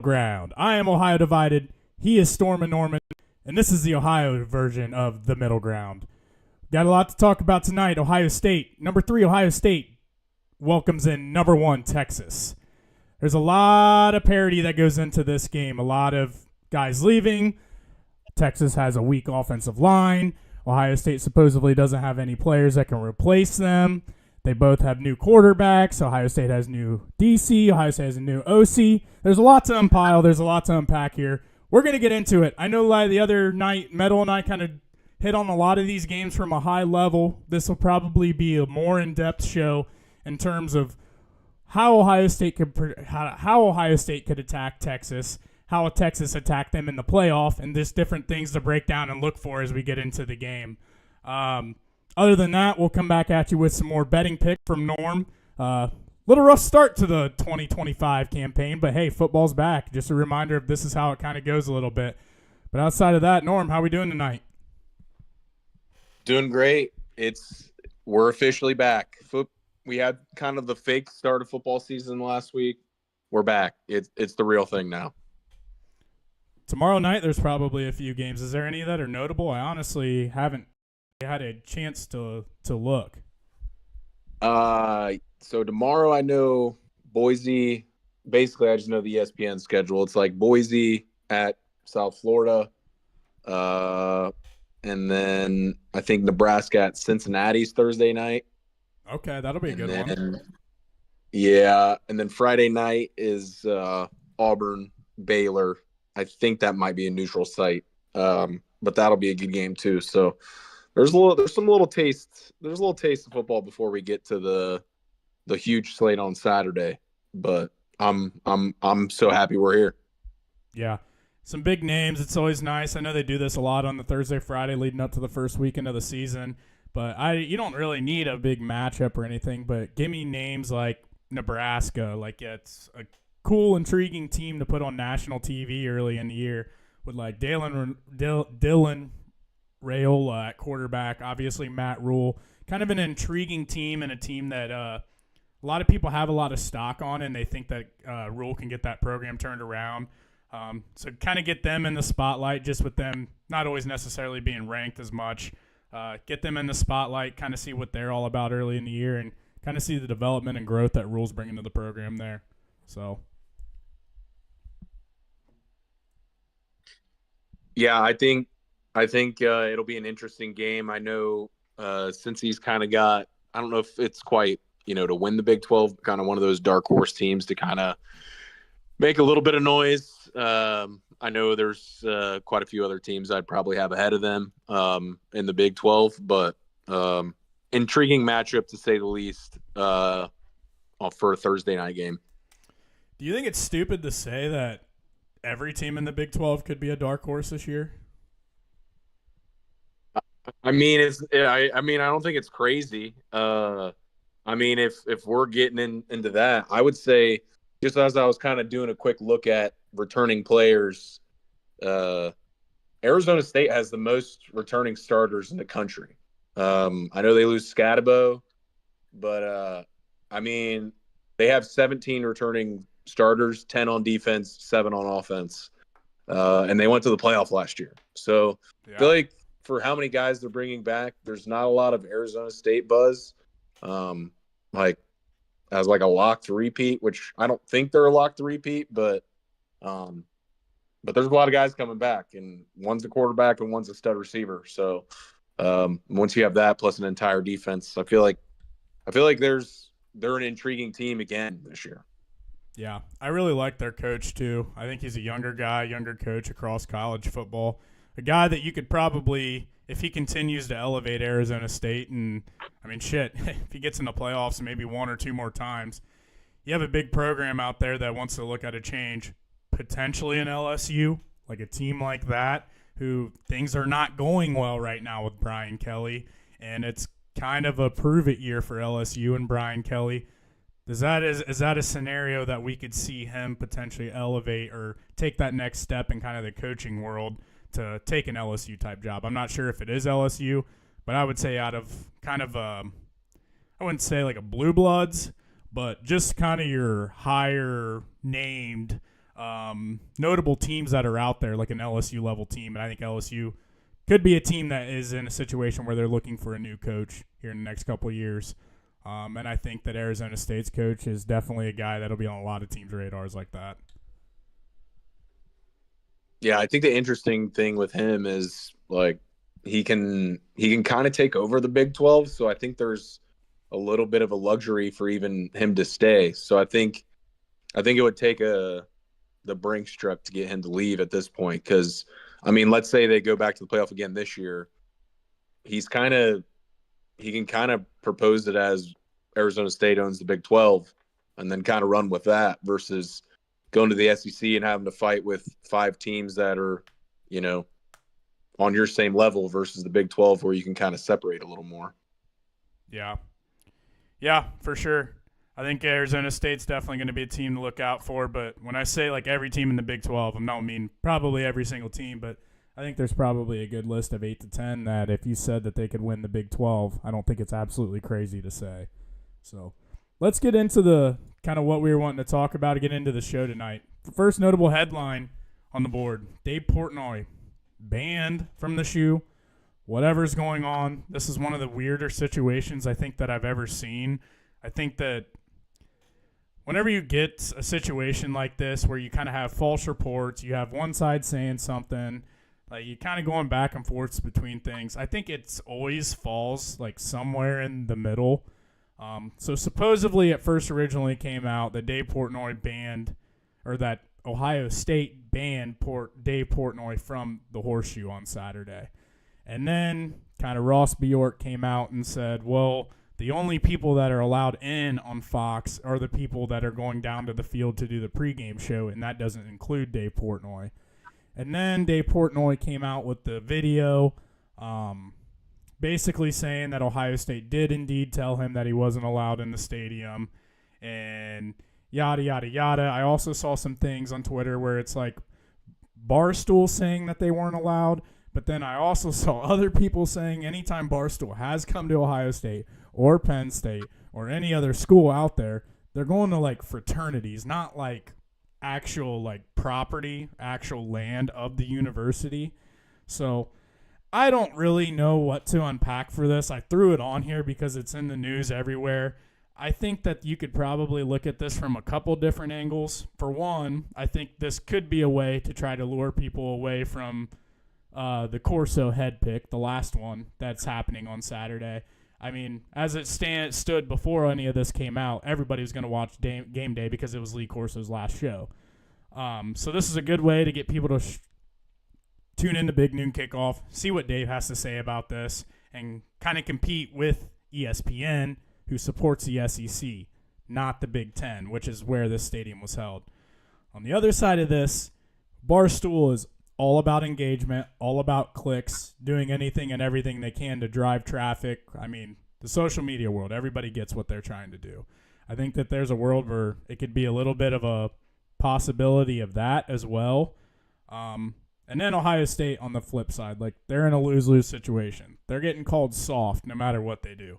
Ground. I am Ohio Divided. He is Storm and Norman, and this is the Ohio version of the Middle Ground. Got a lot to talk about tonight. Ohio State, number 3, Ohio State welcomes in number 1, Texas. There's a lot of parity that goes into this game. A lot of guys leaving. Texas has a weak offensive line. Ohio State supposedly doesn't have any players that can replace them. They both have new quarterbacks. Ohio State has new DC. Ohio State has a new OC. There's a lot to unpile. There's a lot to unpack here. We're going to get into it. I know the other night, Metal and I kind of hit on a lot of these games from a high level. This will probably be a more in-depth show in terms of how Ohio State could attack Texas, how Texas attacked them in the playoff, and just different things to break down and look for as we get into the game. Other than that, we'll come back at you with some more betting picks from Norm. Little rough start to the 2025 campaign, but hey, football's back. Just a reminder of this is how it kind of goes a little bit. But outside of that, Norm, how are we doing tonight? Doing great. We're officially back. We had kind of the fake start of football season last week. We're back. It's the real thing now. Tomorrow night, there's probably a few games. Is there any that are notable? I honestly haven't had a chance to look. So tomorrow I know Boise. Basically, I just know the ESPN schedule. It's like Boise at South Florida, and then I think Nebraska at Cincinnati's Thursday night. Okay, that'll be a good one. Yeah, and then Friday night is Auburn Baylor. I think that might be a neutral site, but that'll be a good game too. So there's a little taste of football before we get to the huge slate on Saturday. But I'm so happy we're here. Yeah, some big names. It's always nice. I know they do this a lot on the Thursday, Friday leading up to the first weekend of the season. But you don't really need a big matchup or anything. But give me names like Nebraska. Like, yeah, it's a cool, intriguing team to put on national TV early in the year with like Dylan Raiola at quarterback, obviously Matt Rule. Kind of an intriguing team and a team that a lot of people have a lot of stock on, and they think that Rule can get that program turned around. So kind of get them in the spotlight, just with them not always necessarily being ranked as much. Get them in the spotlight, kind of see what they're all about early in the year, and kind of see the development and growth that Rule's bringing to the program there. So, yeah, I think it'll be an interesting game. I know since he's kind of got, I don't know if it's quite, to win the Big 12, kind of one of those dark horse teams to kind of make a little bit of noise. I know there's quite a few other teams I'd probably have ahead of them in the Big 12, but intriguing matchup to say the least for a Thursday night game. Do you think it's stupid to say that every team in the Big 12 could be a dark horse this year? I mean, I don't think it's crazy. If we're getting into that, I would say, just as I was kind of doing a quick look at returning players, Arizona State has the most returning starters in the country. I know they lose Scatabo, but they have 17 returning starters, 10 on defense, 7 on offense, and they went to the playoff last year. So yeah. I feel like for how many guys they're bringing back, there's not a lot of Arizona State buzz. As like a locked repeat, which I don't think they're a locked repeat, but there's a lot of guys coming back, and one's a quarterback and one's a stud receiver. So once you have that plus an entire defense, I feel like they're an intriguing team again this year. Yeah, I really like their coach too. I think he's a younger coach across college football, a guy that you could probably, if he continues to elevate Arizona State, and if he gets in the playoffs maybe 1 or 2 more times, you have a big program out there that wants to look at a change, potentially an LSU, like a team like that, who things are not going well right now with Brian Kelly, and it's kind of a prove-it year for LSU and Brian Kelly. Is that a scenario that we could see him potentially elevate or take that next step in kind of the coaching world to take an LSU-type job? I'm not sure if it is LSU, but I would say out of kind of I wouldn't say like a Blue Bloods, but just kind of your higher named notable teams that are out there, like an LSU level team. And I think LSU could be a team that is in a situation where they're looking for a new coach here in the next couple of years. And I think that Arizona State's coach is definitely a guy that'll be on a lot of teams' radars like that. Yeah, I think the interesting thing with him is like he can kind of take over the Big 12. So I think there's a little bit of a luxury for even him to stay. So I think it would take the Brinks trip to get him to leave at this point. Because I mean, let's say they go back to the playoff again this year, he can kind of propose it as Arizona State owns the Big 12 and then kind of run with that versus going to the SEC and having to fight with 5 teams that are, on your same level versus the Big 12 where you can kind of separate a little more. Yeah. Yeah, for sure. I think Arizona State's definitely going to be a team to look out for, but when I say like every team in the Big 12, I don't mean probably every single team, but I think there's probably a good list of 8 to 10 that if you said that they could win the Big 12, I don't think it's absolutely crazy to say. So let's get into the kind of what we were wanting to talk about to get into the show tonight. The first notable headline on the board, Dave Portnoy banned from the shoe. Whatever's going on, this is one of the weirder situations I think that I've ever seen. I think that whenever you get a situation like this where you kind of have false reports, you have one side saying something, like you kind of going back and forth between things, I think it's always falls like somewhere in the middle. So supposedly it first originally came out that Dave Portnoy banned, or that Ohio State banned Dave Portnoy from the Horseshoe on Saturday. And then kind of Ross Bjork came out and said, well, the only people that are allowed in on Fox are the people that are going down to the field to do the pregame show, and that doesn't include Dave Portnoy. And then Dave Portnoy came out with the video basically saying that Ohio State did indeed tell him that he wasn't allowed in the stadium and yada, yada, yada. I also saw some things on Twitter where it's like Barstool saying that they weren't allowed, but then I also saw other people saying anytime Barstool has come to Ohio State or Penn State or any other school out there, they're going to like fraternities, not like actual like property, actual land of the university. So I don't really know what to unpack for this. I threw it on here because it's in the news everywhere. I think that you could probably look at this from a couple different angles. For one, I think this could be a way to try to lure people away from the Corso head pick, the last one that's happening on Saturday. I mean, as it stood before any of this came out, everybody was going to watch game day because it was Lee Corso's last show. So this is a good way to get people to tune in to Big Noon Kickoff, see what Dave has to say about this, and kind of compete with ESPN, who supports the SEC, not the Big Ten, which is where this stadium was held. On the other side of this, Barstool is all about engagement, all about clicks, doing anything and everything they can to drive traffic. I mean, the social media world, everybody gets what they're trying to do. I think that there's a world where it could be a little bit of a possibility of that as well. And then Ohio State on the flip side, like they're in a lose-lose situation. They're getting called soft no matter what they do.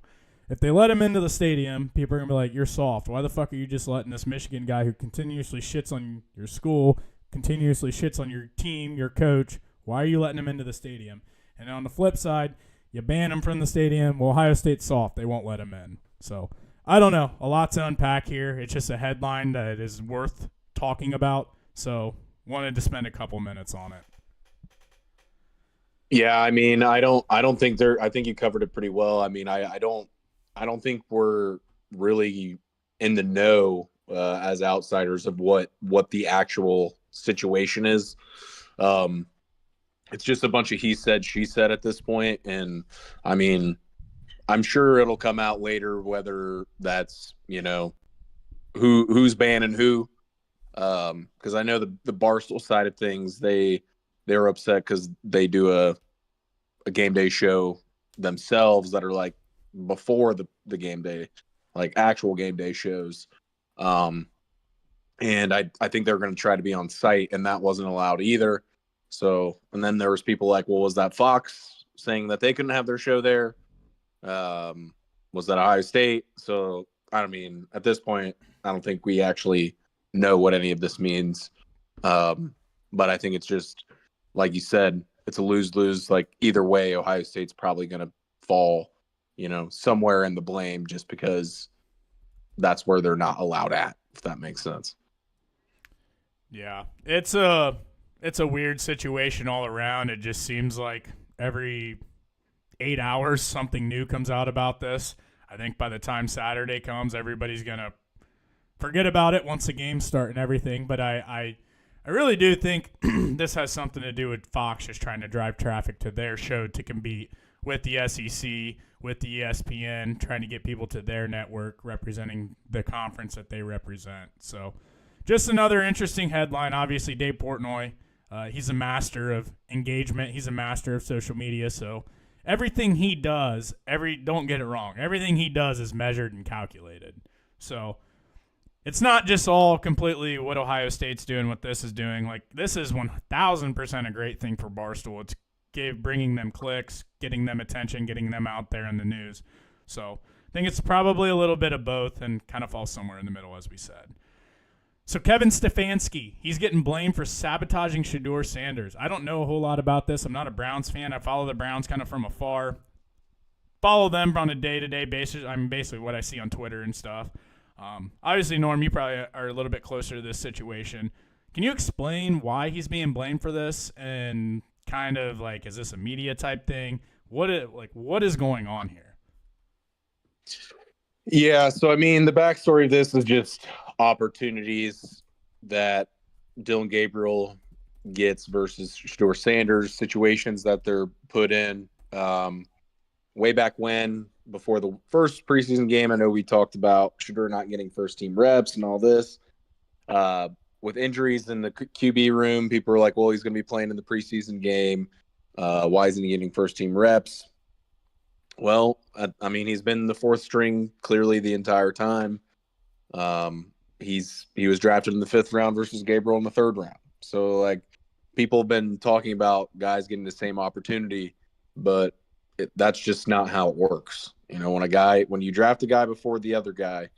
If they let him into the stadium, people are going to be like, you're soft. Why the fuck are you just letting this Michigan guy who continuously shits on your school, continuously shits on your team, your coach, why are you letting him into the stadium? And on the flip side, you ban him from the stadium. Well, Ohio State's soft. They won't let him in. So I don't know. A lot to unpack here. It's just a headline that is worth talking about. So wanted to spend a couple minutes on it. Yeah, I mean, I think you covered it pretty well. I mean, I don't think we're really in the know as outsiders of what the actual situation is. It's just a bunch of he said, she said at this point. And I mean, I'm sure it'll come out later whether that's, who's banning who. Because I know the Barstool side of things, they're upset because they do a game day show themselves that are like before the game day, like actual game day shows. And I think they're going to try to be on site, and that wasn't allowed either. So, and then there was people like, well, was that Fox saying that they couldn't have their show there? Was that Ohio State? So, I mean, at this point, I don't think we actually know what any of this means. But I think it's just, like you said, it's a lose-lose. Like either way, Ohio State's probably going to fall, somewhere in the blame just because that's where they're not allowed at, if that makes sense. Yeah, it's a weird situation all around. It just seems like every 8 hours something new comes out about this. I think by the time Saturday comes, everybody's gonna forget about it once the games start and everything. But I really do think this has something to do with Fox just trying to drive traffic to their show to compete with the SEC, with the ESPN, trying to get people to their network representing the conference that they represent. So just another interesting headline. Obviously, Dave Portnoy, he's a master of engagement. He's a master of social media. So everything he does, don't get it wrong, everything he does is measured and calculated. So it's not just all completely what Ohio State's doing, what this is doing. Like, this is 1,000% a great thing for Barstool. It's bringing them clicks, getting them attention, getting them out there in the news. So I think it's probably a little bit of both and kind of falls somewhere in the middle, as we said. So Kevin Stefanski, he's getting blamed for sabotaging Shedeur Sanders. I don't know a whole lot about this. I'm not a Browns fan. I follow the Browns kind of from afar. Follow them on a day-to-day basis. I mean, basically what I see on Twitter and stuff. Obviously, Norm, you probably are a little bit closer to this situation. Can you explain why he's being blamed for this? And kind of like, is this a media type thing? What is going on here? Yeah, so I mean, the backstory of this is just opportunities that Dylan Gabriel gets versus Shedeur Sanders, situations that they're put in. Way back when, before the first preseason game, I know we talked about Shedeur not getting first-team reps and all this. With injuries in the QB room, people were like, well, he's going to be playing in the preseason game. Why isn't he getting first-team reps? Well, I mean, he's been the fourth string clearly the entire time. He was drafted in the 5th round versus Gabriel in the 3rd round. So, like, people have been talking about guys getting the same opportunity, but that's just not how it works. When you draft a guy before the other guy,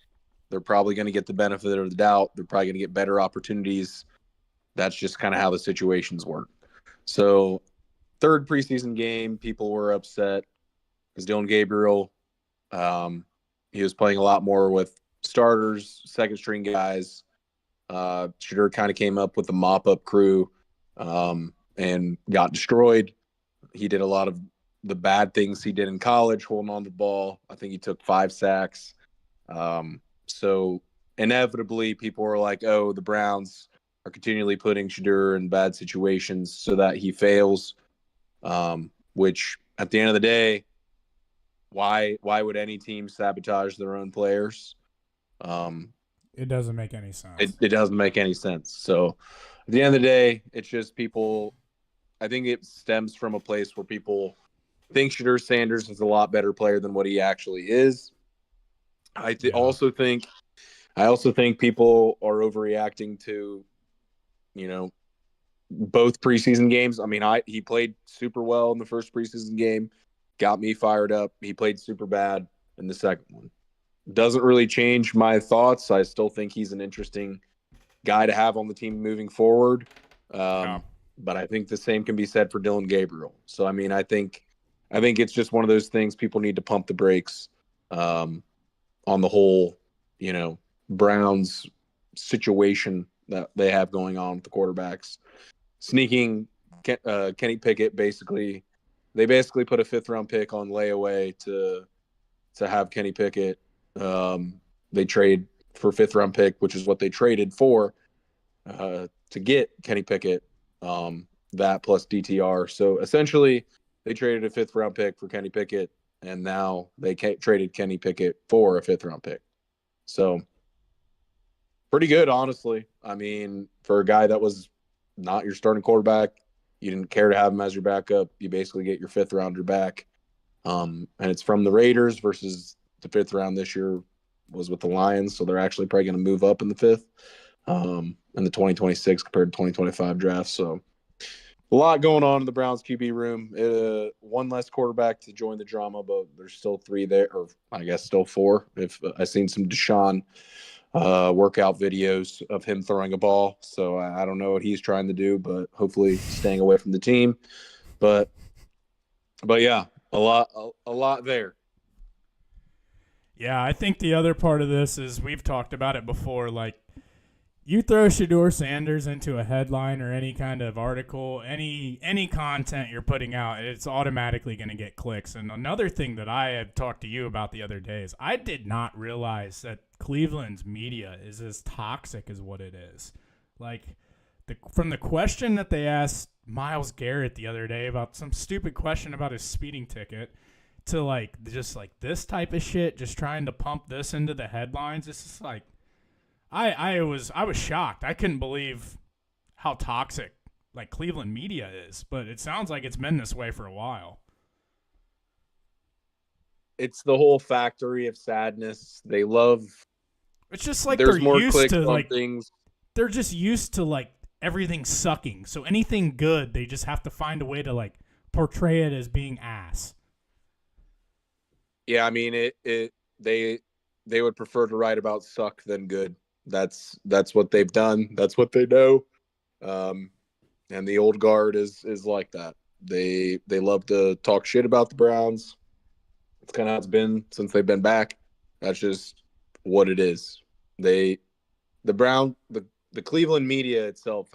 they're probably going to get the benefit of the doubt. They're probably going to get better opportunities. That's just kind of how the situations work. So, 3rd preseason game, people were upset because Dylan Gabriel, he was playing a lot more with starters, second-string guys. Shedeur kind of came up with the mop-up crew and got destroyed. He did a lot of the bad things he did in college, holding on to the ball. I think he took 5 sacks. So inevitably, people were like, oh, the Browns are continually putting Shedeur in bad situations so that he fails, which at the end of the day, why would any team sabotage their own players? It doesn't make any sense. It doesn't make any sense. So at the end of the day, it's just people – I think it stems from a place where people think Shedeur Sanders is a lot better player than what he actually is. I also think people are overreacting to, both preseason games. I mean, he played super well in the first preseason game, got me fired up. He played super bad in the second one. Doesn't really change my thoughts. I still think he's an interesting guy to have on the team moving forward. But I think the same can be said for Dylan Gabriel. So, I mean, I think it's just one of those things people need to pump the brakes on the whole, Browns situation that they have going on with the quarterbacks. Sneaking Kenny Pickett, they basically put a 5th-round pick on layaway to have Kenny Pickett. They trade for 5th-round pick, which is what they traded for to get Kenny Pickett, that plus DTR. So essentially, they traded a 5th-round pick for Kenny Pickett, and now they traded Kenny Pickett for a 5th-round pick. So pretty good, honestly. I mean, for a guy that was not your starting quarterback, you didn't care to have him as your backup. You basically get your 5th-rounder back. And it's from the Raiders versus the 5th round this year was with the Lions, so they're actually probably going to move up in the 5th in the 2026 compared to 2025 draft. So a lot going on in the Browns QB room. One less quarterback to join the drama, but there's still 3 there, or I guess still 4. If I've seen some Deshaun workout videos of him throwing a ball. So I don't know what he's trying to do, but hopefully staying away from the team. But yeah, a lot there. Yeah, I think the other part of this is we've talked about it before. Like, you throw Shedeur Sanders into a headline or any kind of article, any content you're putting out, it's automatically going to get clicks. And another thing that I had talked to you about the other day is I did not realize that Cleveland's media is as toxic as what it is. Like, from the question that they asked Myles Garrett the other day about some stupid question about his speeding ticket to like just like this type of shit, just trying to pump this into the headlines. It's just like I was shocked. I couldn't believe how toxic like Cleveland media is, but it sounds like it's been this way for a while. It's the whole factory of sadness. They love. It's just like there's they're more used clicks to on like things. They're just used to like everything sucking. So anything good, they just have to find a way to like portray it as being ass. Yeah, I mean they would prefer to write about suck than good. That's what they've done. That's what they know. And the old guard is like that. They love to talk shit about the Browns. It's kind of how it's been since they've been back. That's just what it is. The Cleveland media itself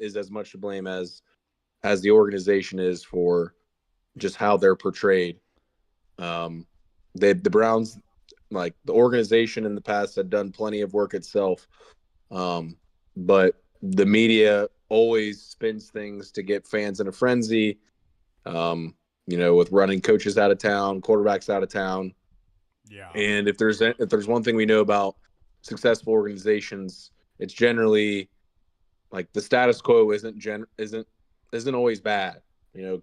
is as much to blame as the organization is for just how they're portrayed. The Browns, like the organization in the past, had done plenty of work itself, but the media always spins things to get fans in a frenzy. With running coaches out of town, quarterbacks out of town. Yeah. And if there's one thing we know about successful organizations, it's generally like the status quo isn't always bad.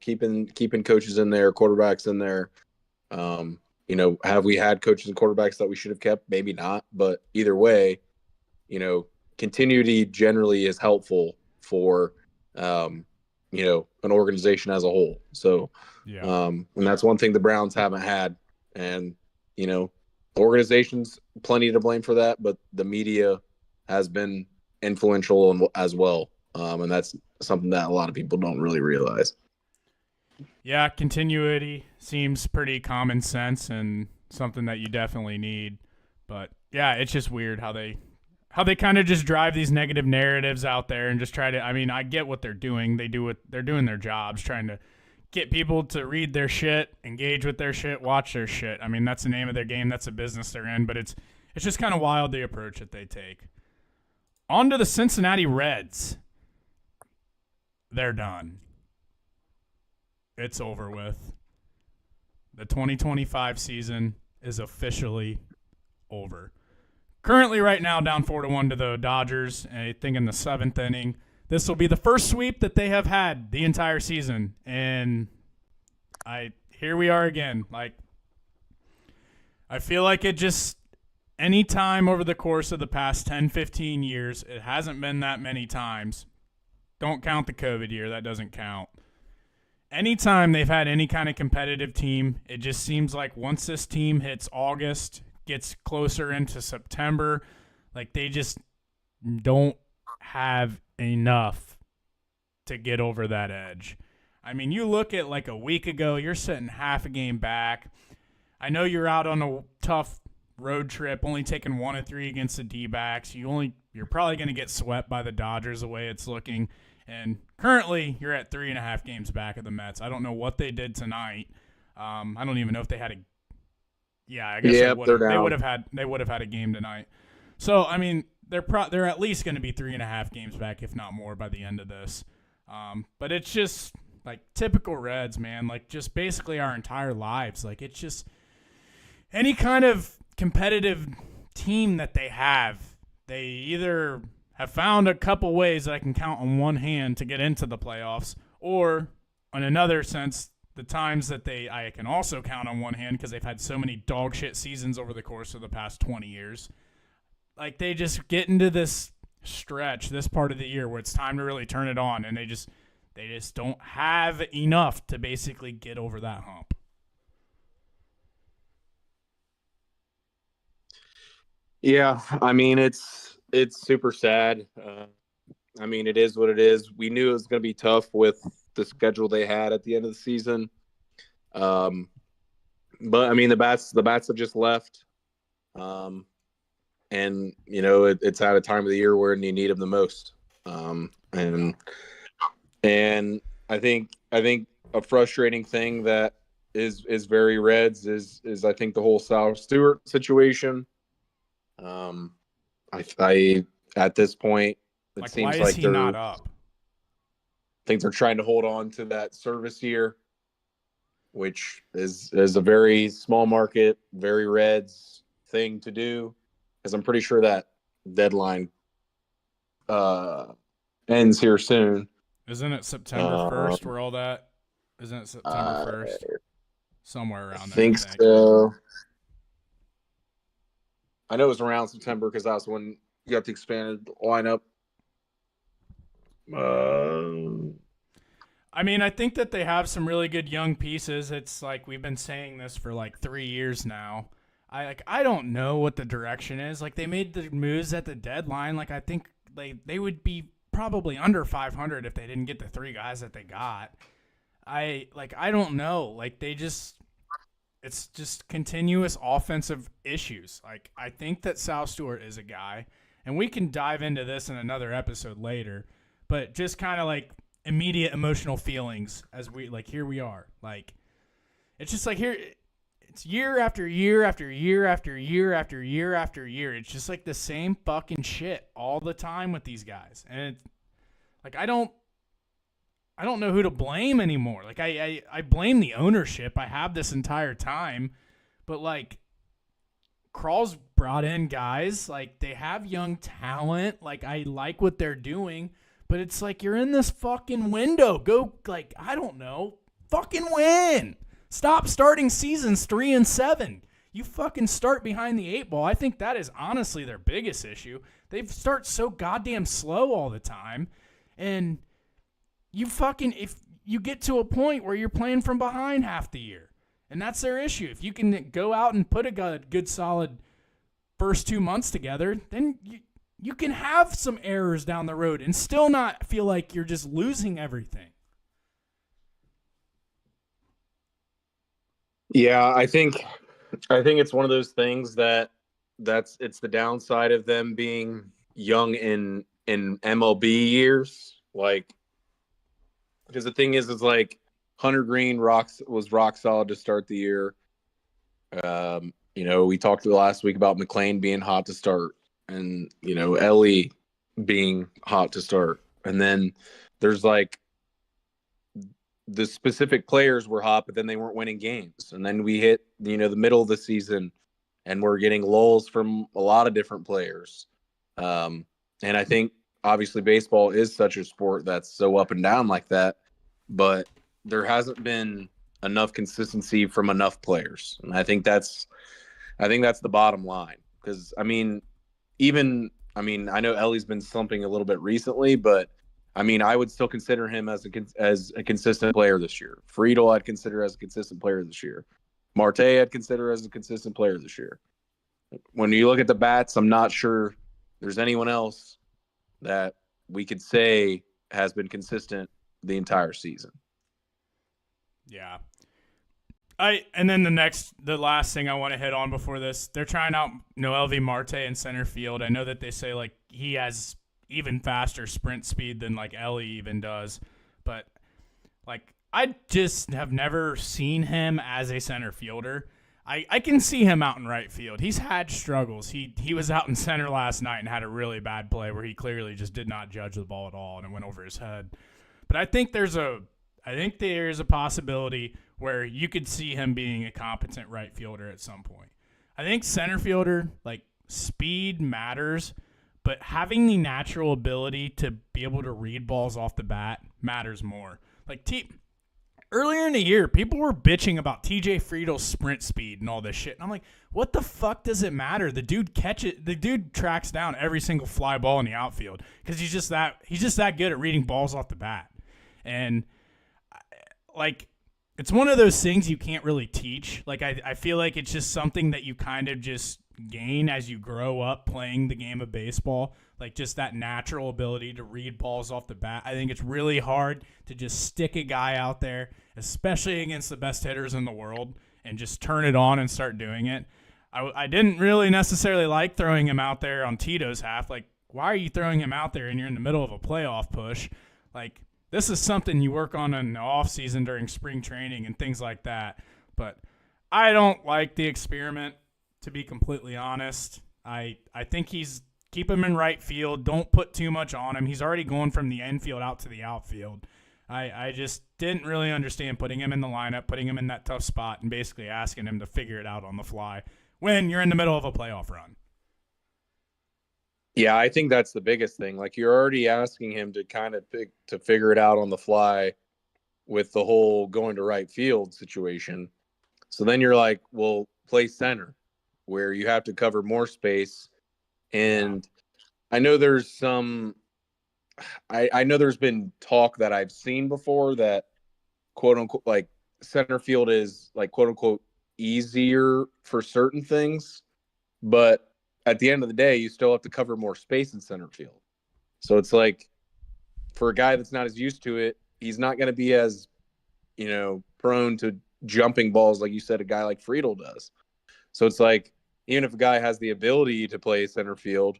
Keeping coaches in there, quarterbacks in there. Have we had coaches and quarterbacks that we should have kept? Maybe not, but either way, continuity generally is helpful for an organization as a whole. So, yeah. And that's one thing the Browns haven't had. And, organizations plenty to blame for that, but the media has been influential as well. And that's something that a lot of people don't really realize. Yeah, continuity seems pretty common sense and something that you definitely need. But yeah, it's just weird how they kind of just drive these negative narratives out there and just try to. I mean, I get what they're doing. They're doing their jobs, trying to get people to read their shit, engage with their shit, watch their shit. I mean, that's the name of their game. That's the business they're in. But it's just kind of wild the approach that they take. On to the Cincinnati Reds. They're done. It's over with. The 2025 season is officially over. Currently, right now, down 4-1 to the Dodgers. I think in the 7th inning. This will be the first sweep that they have had the entire season. And here we are again. Like, I feel like it just, any time over the course of the past 10, 15 years, it hasn't been that many times. Don't count the COVID year. That doesn't count. Anytime they've had any kind of competitive team, it just seems like once this team hits August, gets closer into September, like they just don't have enough to get over that edge. I mean, you look at like a week ago, you're sitting half a game back. I know you're out on a tough road trip, only taking 1 of 3 against the D-backs. You're probably going to get swept by the Dodgers the way it's looking. And currently, you're at 3.5 games back of the Mets. I don't know what they did tonight. I don't even know if they had a. Yeah, I guess they would have had a game tonight. So I mean, they're at least going to be 3.5 games back, if not more, by the end of this. But it's just like typical Reds, man. Like just basically our entire lives. Like it's just any kind of competitive team that they have, they either have found a couple ways that I can count on one hand to get into the playoffs, or in another sense, the times that I can also count on one hand because they've had so many dog shit seasons over the course of the past 20 years. Like they just get into this stretch, this part of the year where it's time to really turn it on, and they just don't have enough to basically get over that hump. Yeah, I mean it's super sad. I mean it is what it is. We knew it was going to be tough with the schedule they had at the end of the season. Um, but I mean the bats have just left, um, and it's at a time of the year where you need them the most. And I think a frustrating thing that is very Reds is I think the whole Sal Stewart situation. Um, I at this point it Like, why seems is like he they're not up? think they're trying to hold on to that service year, which is a very small market, very Reds thing to do, because I'm pretty sure that deadline uh, ends here soon. Isn't it September Um, 1st where all that? Isn't it September I 1st? Somewhere around there, I think think. so. I know it was around September because that's when you got the expanded lineup. Uh, I mean, I think that they have some really good young pieces. It's like we've been saying this for like 3 years now. I don't know what the direction is. Like they made the moves at the deadline. Like I think they would be probably under 500 if they didn't get the 3 guys that they got. I don't know. Like it's just continuous offensive issues. Like I think that Sal Stewart is a guy, and we can dive into this in another episode later. But just kind of like immediate emotional feelings as we like here we are. Like it's just like here it's year after year after year after year after year after year. It's just like the same fucking shit all the time with these guys. And it's, like I don't know who to blame anymore. Like I blame the ownership. I have this entire time, but like Kral's brought in guys like they have young talent. Like I like what they're doing, but it's like you're in this fucking window. Go like I don't know, fucking win. Stop starting seasons 3-7. You fucking start behind the 8 ball. I think that is honestly their biggest issue. They start so goddamn slow all the time, and you fucking if you get to a point where you're playing from behind half the year, and that's their issue. If you can go out and put a good solid first 2 months together, then you can have some errors down the road and still not feel like you're just losing everything. yeah, I think it's one of those things it's the downside of them being young in MLB years. Like, because the thing is like Hunter Green was rock solid to start the year. We talked last week about McLean being hot to start, and Ellie being hot to start, and then there's like the specific players were hot, but then they weren't winning games, and then we hit the middle of the season, and we're getting lulls from a lot of different players. And I think obviously baseball is such a sport that's so up and down like that, but there hasn't been enough consistency from enough players. And I think that's the bottom line. Because I mean, I know Ellie's been slumping a little bit recently, but I mean, I would still consider him as a consistent player this year. Friedel I'd consider as a consistent player this year. Marte I'd consider as a consistent player this year. When you look at the bats, I'm not sure there's anyone else that we could say has been consistent the entire season. Yeah. And then the last thing I want to hit on before this, they're trying out Noelvi Marte in center field. I know that they say like he has even faster sprint speed than like Ellie even does, but like I just have never seen him as a center fielder. I can see him out in right field. He's had struggles. He was out in center last night and had a really bad play where he clearly just did not judge the ball at all and it went over his head. But I think there's a possibility where you could see him being a competent right fielder at some point. I think center fielder, like, speed matters, but having the natural ability to be able to read balls off the bat matters more. Like, earlier in the year, people were bitching about TJ Friedel's sprint speed and all this shit. And I'm like, what the fuck does it matter? The dude tracks down every single fly ball in the outfield because he's just that good at reading balls off the bat. And like, it's one of those things you can't really teach. Like, I feel like it's just something that you kind of just gain as you grow up playing the game of baseball, like just that natural ability to read balls off the bat. I think it's really hard to just stick a guy out there, especially against the best hitters in the world, and just turn it on and start doing it. I didn't really necessarily like throwing him out there on Tito's half. Like, why are you throwing him out there and you're in the middle of a playoff push? Like, this is something you work on in the off season during spring training and things like that. But I don't like the experiment, to be completely honest. I think keep him in right field. Don't put too much on him. He's already going from the infield out to the outfield. I just didn't really understand putting him in the lineup, putting him in that tough spot, and basically asking him to figure it out on the fly when you're in the middle of a playoff run. Yeah, I think that's the biggest thing. Like, you're already asking him to kind of figure it out on the fly with the whole going to right field situation. So then you're like, well, play center where you have to cover more space. And I know there's I know there's been talk that I've seen before that quote unquote, like, center field is like quote unquote easier for certain things, but at the end of the day, you still have to cover more space in center field. So it's like, for a guy that's not as used to it, he's not going to be as, prone to jumping balls like you said a guy like Friedel does. So it's like, even if a guy has the ability to play center field,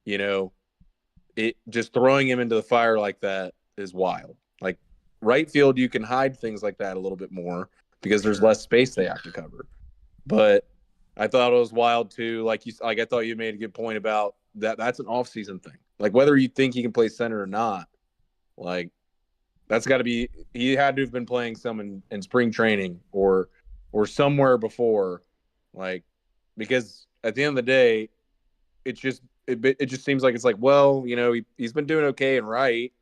it just throwing him into the fire like that is wild. Like, right field, you can hide things like that a little bit more because there's less space they have to cover. But I thought it was wild too. I thought you made a good point about that. That's an off-season thing. Like, whether you think he can play center or not, like, that's got to be. He had to have been playing some in spring training or somewhere before, like, because at the end of the day, it just seems like it's like, well, he's been doing okay and right,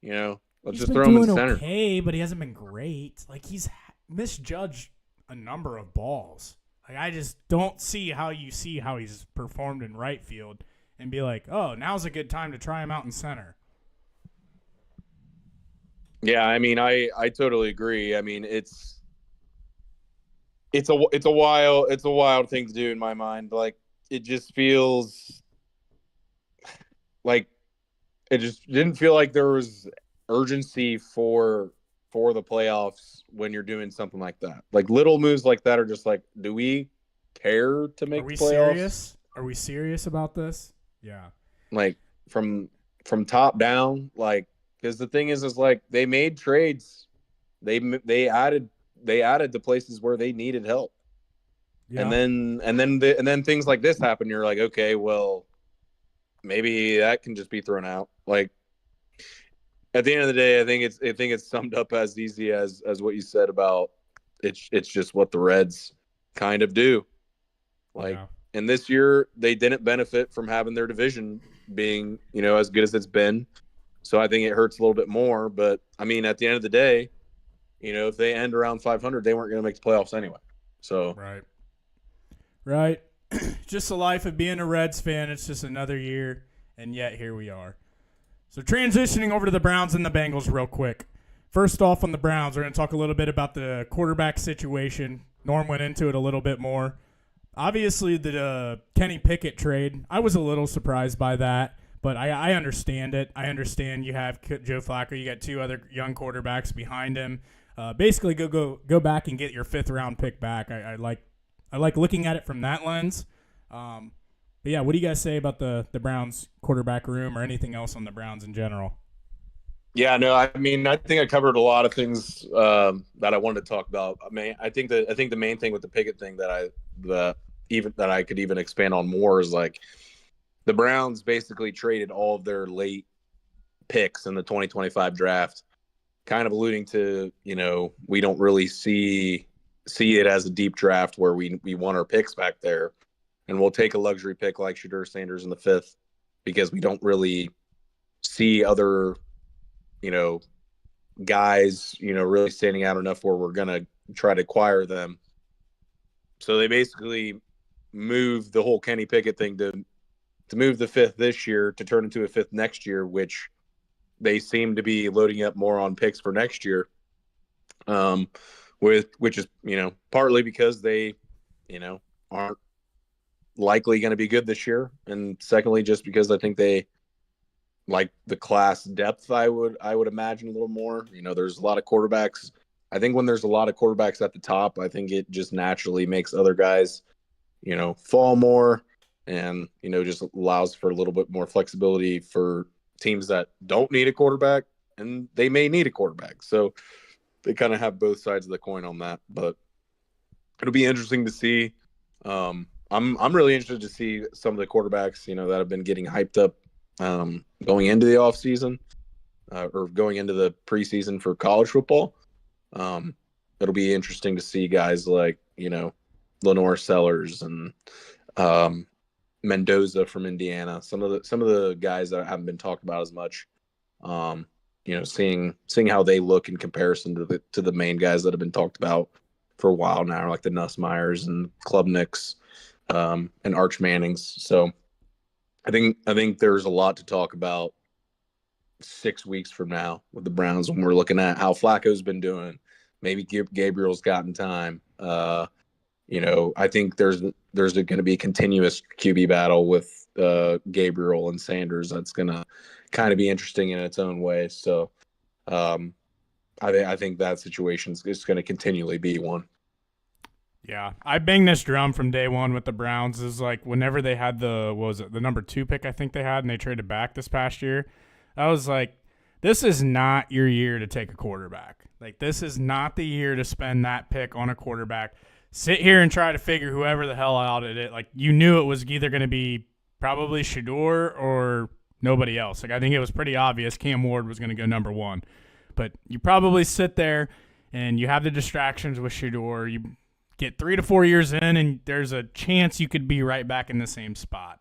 let's just throw him in center. Okay, but he hasn't been great. Like, he's misjudged a number of balls. Like, I just don't see how he's performed in right field and be like, oh, now's a good time to try him out in center. Yeah, I mean, I totally agree. I mean, it's a wild thing to do in my mind. Like, it just feels like it just didn't feel like there was urgency for the playoffs when you're doing something like that. Like, little moves like that are just like, do we care to make the playoffs? Serious? Are we serious about this? Yeah. Like, from top down, like, because the thing is like, they made trades. They added to places where they needed help. Yeah. And then things like this happen. You're like, okay, well, maybe that can just be thrown out. Like, at the end of the day, I think it's summed up as easy as what you said about it's just what the Reds kind of do. Like, and this year they didn't benefit from having their division being, as good as it's been. So I think it hurts a little bit more. But I mean, at the end of the day, if they end around 500, they weren't going to make the playoffs anyway. So right. Just the life of being a Reds fan. It's just another year, and yet here we are. So transitioning over to the Browns and the Bengals real quick. First off, on the Browns, we're going to talk a little bit about the quarterback situation. Norm went into it a little bit more. Obviously, the Kenny Pickett trade, I was a little surprised by that, but I understand it. I understand you have Joe Flacco. You got two other young quarterbacks behind him. Basically, go back and get your fifth-round pick back. I like looking at it from that lens. But yeah, what do you guys say about the Browns quarterback room or anything else on the Browns in general? Yeah, no, I mean, I think I covered a lot of things that I wanted to talk about. I mean, I think the main thing with the Pickett thing that I could even expand on more is, like, the Browns basically traded all of their late picks in the 2025 draft, kind of alluding to, we don't really see it as a deep draft where we want our picks back there. And we'll take a luxury pick like Shadur Sanders in the 5th because we don't really see other, guys, really standing out enough where we're going to try to acquire them. So they basically moved the whole Kenny Pickett thing to move the 5th this year to turn into a 5th next year, which they seem to be loading up more on picks for next year. Which is, partly because they, aren't likely going to be good this year, and secondly, just because I think they like the class depth. I would imagine a little more. There's a lot of quarterbacks. I think when there's a lot of quarterbacks at the top, I think it just naturally makes other guys, fall more, and just allows for a little bit more flexibility for teams that don't need a quarterback, and they may need a quarterback. So they kind of have both sides of the coin on that, but it'll be interesting to see. I'm really interested to see some of the quarterbacks, that have been getting hyped up going into the offseason or going into the preseason for college football. It'll be interesting to see guys like, Lenore Sellers and Mendoza from Indiana. Some of the guys that haven't been talked about as much. Seeing how they look in comparison to the main guys that have been talked about for a while now, like the Nussmeyers and Klubniks and Arch Mannings. So I think there's a lot to talk about 6 weeks from now with the Browns when we're looking at how Flacco's been doing. Maybe Gabriel's gotten time. I think there's going to be a continuous QB battle with Gabriel and Sanders. That's going to kind of be interesting in its own way. So I think that situation is going to continually be one. Yeah, I banged this drum from day one with the Browns. Is like whenever they had the number 2 pick I think they had, and they traded back this past year, I was like, this is not your year to take a quarterback. Like, this is not the year to spend that pick on a quarterback. Sit here and try to figure whoever the hell out at it. Like, you knew it was either going to be probably Shedeur or nobody else. Like, I think it was pretty obvious Cam Ward was going to go number 1. But you probably sit there and you have the distractions with Shedeur. You get 3 to 4 years in, and there's a chance you could be right back in the same spot.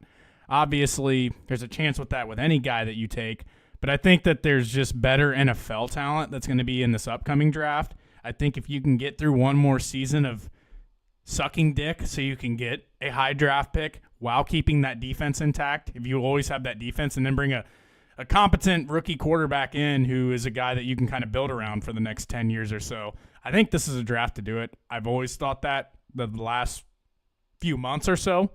Obviously, there's a chance with that with any guy that you take, but I think that there's just better NFL talent that's going to be in this upcoming draft. I think if you can get through one more season of sucking dick so you can get a high draft pick while keeping that defense intact, if you always have that defense and then bring a competent rookie quarterback in who is a guy that you can kind of build around for the next 10 years or so, I think this is a draft to do it. I've always thought that the last few months or so.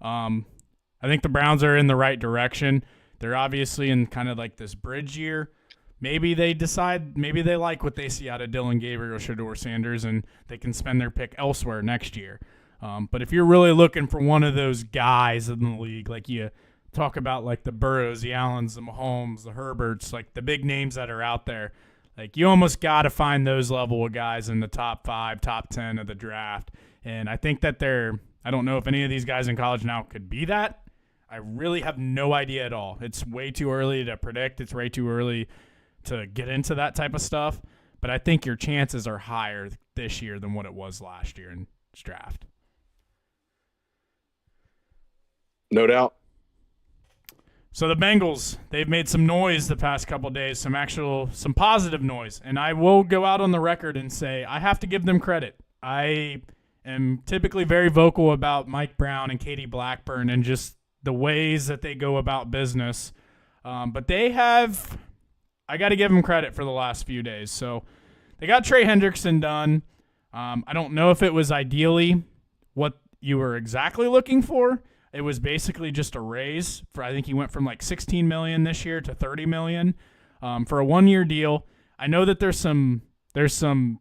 I think the Browns are in the right direction. They're obviously in kind of like this bridge year. Maybe they decide, maybe they like what they see out of Dylan Gabriel, Shedeur Sanders, and they can spend their pick elsewhere next year. But if you're really looking for one of those guys in the league, like you talk about like the Burrows, the Allens, the Mahomes, the Herberts, like the big names that are out there, like you almost got to find those level of guys in the top 5, top 10 of the draft. And I think that I don't know if any of these guys in college now could be that. I really have no idea at all. It's way too early to predict. It's way too early to get into that type of stuff. But I think your chances are higher this year than what it was last year in this draft. No doubt. So the Bengals, they've made some noise the past couple of days, some positive noise. And I will go out on the record and say I have to give them credit. I am typically very vocal about Mike Brown and Katie Blackburn and just the ways that they go about business. But they have, I got to give them credit for the last few days. So they got Trey Hendrickson done. I don't know if it was ideally what you were exactly looking for. It was basically just a raise for, I think he went from like $16 million this year to $30 million for a 1-year deal. I know that there's some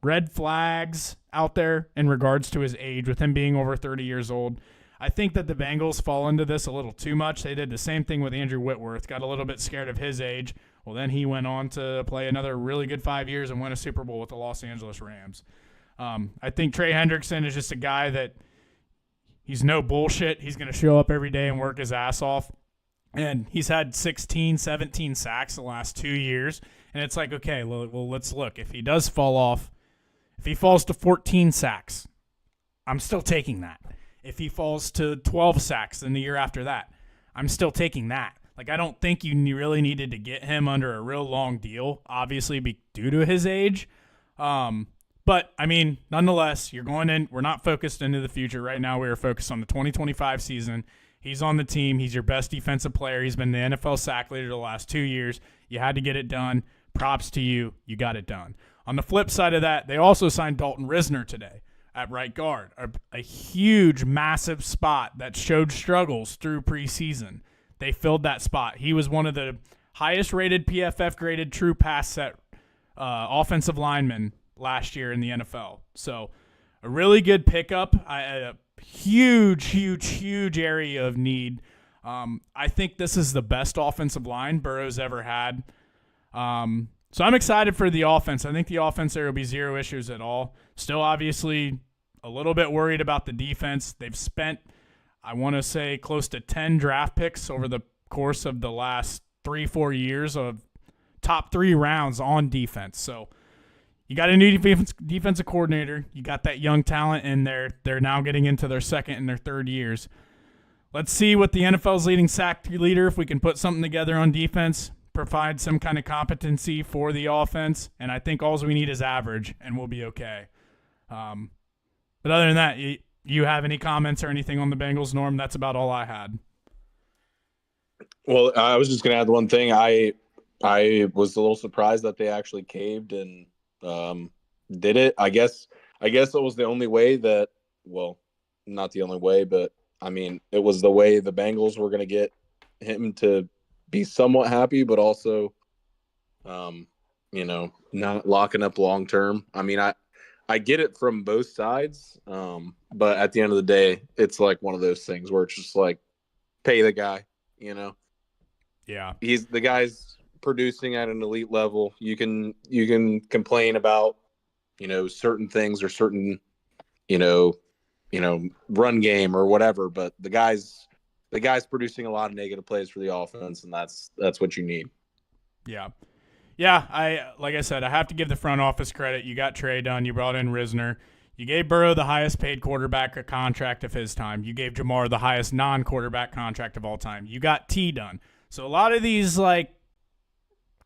red flags out there in regards to his age with him being over 30 years old. I think that the Bengals fall into this a little too much. They did the same thing with Andrew Whitworth, got a little bit scared of his age. Well, then he went on to play another really good 5 years and win a Super Bowl with the Los Angeles Rams. I think Trey Hendrickson is just a guy that he's no bullshit. He's going to show up every day and work his ass off. And he's had 16, 17 sacks the last 2 years. And it's like, okay, well, let's look. If he does fall off, if he falls to 14 sacks, I'm still taking that. If he falls to 12 sacks in the year after that, I'm still taking that. Like, I don't think you really needed to get him under a real long deal, obviously due to his age. But, I mean, nonetheless, you're going in. We're not focused into the future. Right now, we are focused on the 2025 season. He's on the team. He's your best defensive player. He's been the NFL sack leader the last 2 years. You had to get it done. Props to you. You got it done. On the flip side of that, they also signed Dalton Risner today at right guard, a huge, massive spot that showed struggles through preseason. They filled that spot. He was one of the highest rated PFF graded true pass set offensive linemen last year in the NFL. So a really good pickup, a huge area of need. I think this is the best offensive line Burrow's ever had. So I'm excited for the offense. I think the offense there will be zero issues at all. Still, obviously, a little bit worried about the defense. They've spent, I want to say, close to 10 draft picks over the course of the last 3-4 years of top 3 rounds on defense. So you got a new defensive coordinator. You got that young talent in there. They're now getting into their second and their third years. Let's see what the NFL's leading sack leader, if we can put something together on defense, provide some kind of competency for the offense, and I think all we need is average, and we'll be okay. But other than that, you have any comments or anything on the Bengals, Norm? That's about all I had. Well, I was just going to add one thing. I was a little surprised that they actually caved and did it. I guess it was the only way that, well, not the only way, but I mean, it was the way the Bengals were going to get him to be somewhat happy, but also, not locking up long term. I mean, I get it from both sides, but at the end of the day, it's like one of those things where it's just like, pay the guy, Yeah, the guy's producing at an elite level. You can complain about, certain things or certain, run game or whatever, but the guy's producing a lot of negative plays for the offense, and that's what you need. Yeah. Like I said, I have to give the front office credit. You got Trey done. You brought in Risner. You gave Burrow the highest paid quarterback contract of his time. You gave Jamar the highest non-quarterback contract of all time. You got T done. So a lot of these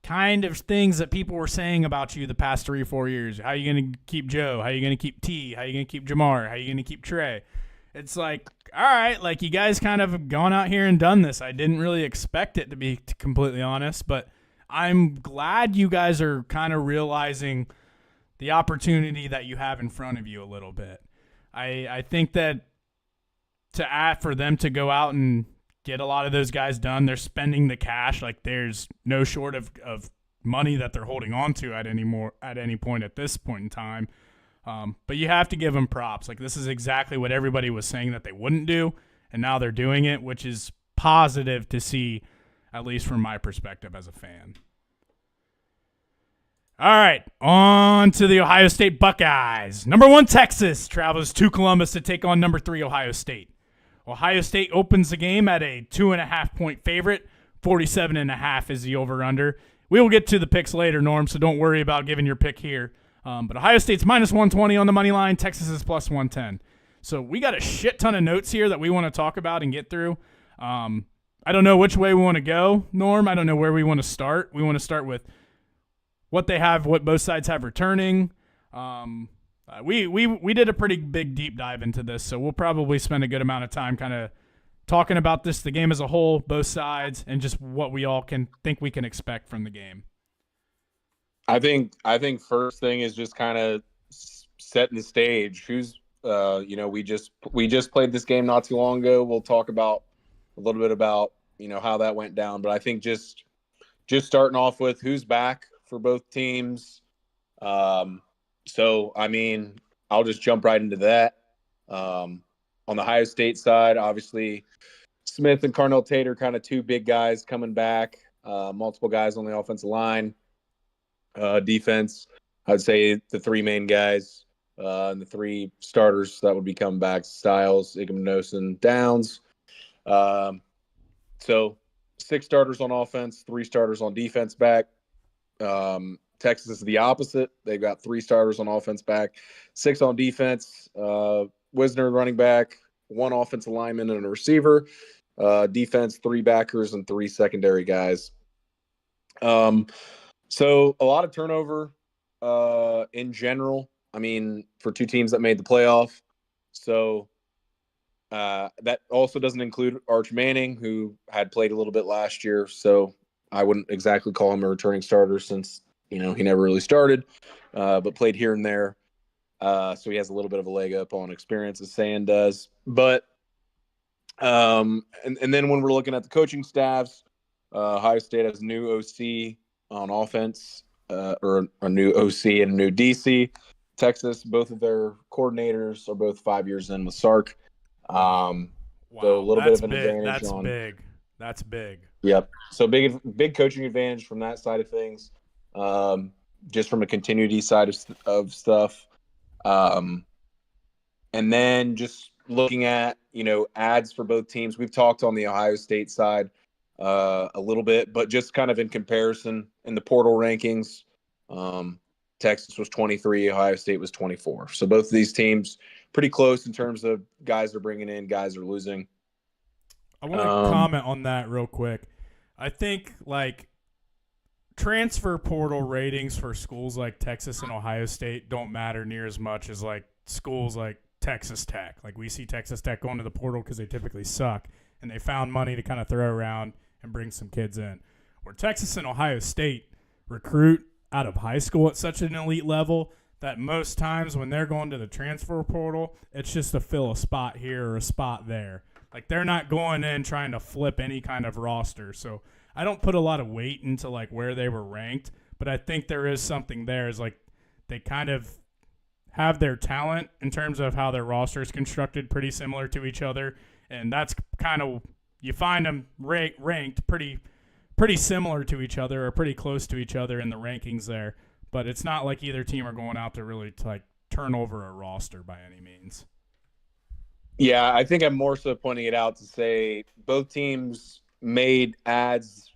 kind of things that people were saying about you the past 3 or 4 years. How are you going to keep Joe? How are you going to keep T? How are you going to keep Jamar? How are you going to keep Trey? It's like, all right, you guys kind of have gone out here and done this. I didn't really expect it, to be completely honest, but I'm glad you guys are kind of realizing the opportunity that you have in front of you a little bit. I think that for them to go out and get a lot of those guys done, they're spending the cash. There's no short of money that they're holding on to at any point at this point in time. But you have to give them props. This is exactly what everybody was saying that they wouldn't do, and now they're doing it, which is positive to see, at least from my perspective as a fan. All right, on to the Ohio State Buckeyes. Number 1 Texas travels to Columbus to take on number 3 Ohio State. Ohio State opens the game at a 2.5-point favorite. 47.5 is the over-under. We will get to the picks later, Norm, so don't worry about giving your pick here. But Ohio State's minus 120 on the money line. Texas is plus 110. So we got a shit ton of notes here that we want to talk about and get through. I don't know which way we want to go, Norm. I don't know where we want to start. We want to start with what they have, what both sides have returning. We did a pretty big deep dive into this, so we'll probably spend a good amount of time kind of talking about this, the game as a whole, both sides, and just what we all think we can expect from the game. I think first thing is just kind of setting the stage. Who's we just played this game not too long ago. We'll talk about a little bit about how that went down, but I think just starting off with who's back for both teams. So I mean, I'll just jump right into that. On the Ohio State side, obviously Smith and Carnell Tate are kind of 2 big guys coming back. Multiple guys on the offensive line. Defense, I'd say the 3 main guys and the 3 starters that would be coming back: Styles, Igmanosin, Downs. So 6 starters on offense, 3 starters on defense back. Texas is the opposite. They've got 3 starters on offense back, 6 on defense. Wisner running back, 1 offensive lineman and a receiver. Defense, 3 backers and 3 secondary guys. So a lot of turnover in general. I mean, for 2 teams that made the playoff. So that also doesn't include Arch Manning, who had played a little bit last year. So I wouldn't exactly call him a returning starter since, he never really started, but played here and there. So he has a little bit of a leg up on experience, as Sayin does. But and then when we're looking at the coaching staffs, Ohio State has a new OC on offense, or a new OC and a new DC. Texas, both of their coordinators are both 5 years in with Sark. So a little bit of an advantage That's on. big. That's big. Yep. So big coaching advantage from that side of things. Just from a continuity side of stuff. And then just looking at, ads for both teams. We've talked on the Ohio State side a little bit, but just kind of in comparison in the portal rankings, Texas was 23, Ohio State was 24. So both of these teams pretty close in terms of guys they're bringing in, guys are losing. I want to comment on that real quick. I think, transfer portal ratings for schools like Texas and Ohio State don't matter near as much as, schools like Texas Tech. We see Texas Tech going to the portal because they typically suck, and they found money to kind of throw around and bring some kids in. Where Texas and Ohio State recruit out of high school at such an elite level that most times when they're going to the transfer portal, it's just to fill a spot here or a spot there. They're not going in trying to flip any kind of roster. So I don't put a lot of weight into where they were ranked, but I think there is something there. Is they kind of have their talent in terms of how their roster is constructed pretty similar to each other, and that's kind of, you find them ranked pretty similar to each other or pretty close to each other in the rankings there. But it's not like either team are going out to really turn over a roster by any means. Yeah, I think I'm more so pointing it out to say both teams made ads,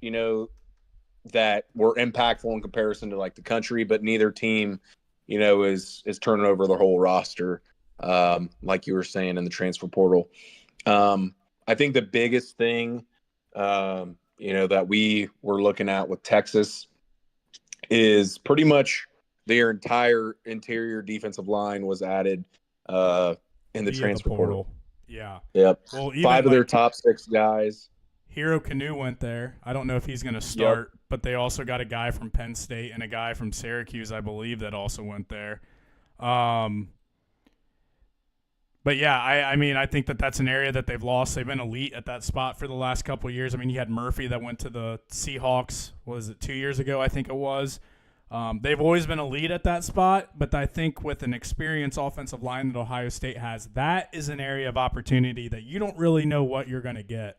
that were impactful in comparison to the country, but neither team, is turning over the whole roster, like you were saying in the transfer portal. I think the biggest thing, that we were looking at with Texas is pretty much their entire interior defensive line was added in the transfer portal. Yeah. Yep. Well, even 5 of their top 6 guys. Hero Canoe went there. I don't know if he's going to start, but they also got a guy from Penn State and a guy from Syracuse, I believe, that also went there. But yeah, I think that's an area that they've lost. They've been elite at that spot for the last couple of years. You had Murphy that went to the Seahawks. What was it, 2 years ago? I think it was. They've always been elite at that spot, but I think with an experienced offensive line that Ohio State has, that is an area of opportunity that you don't really know what you're going to get.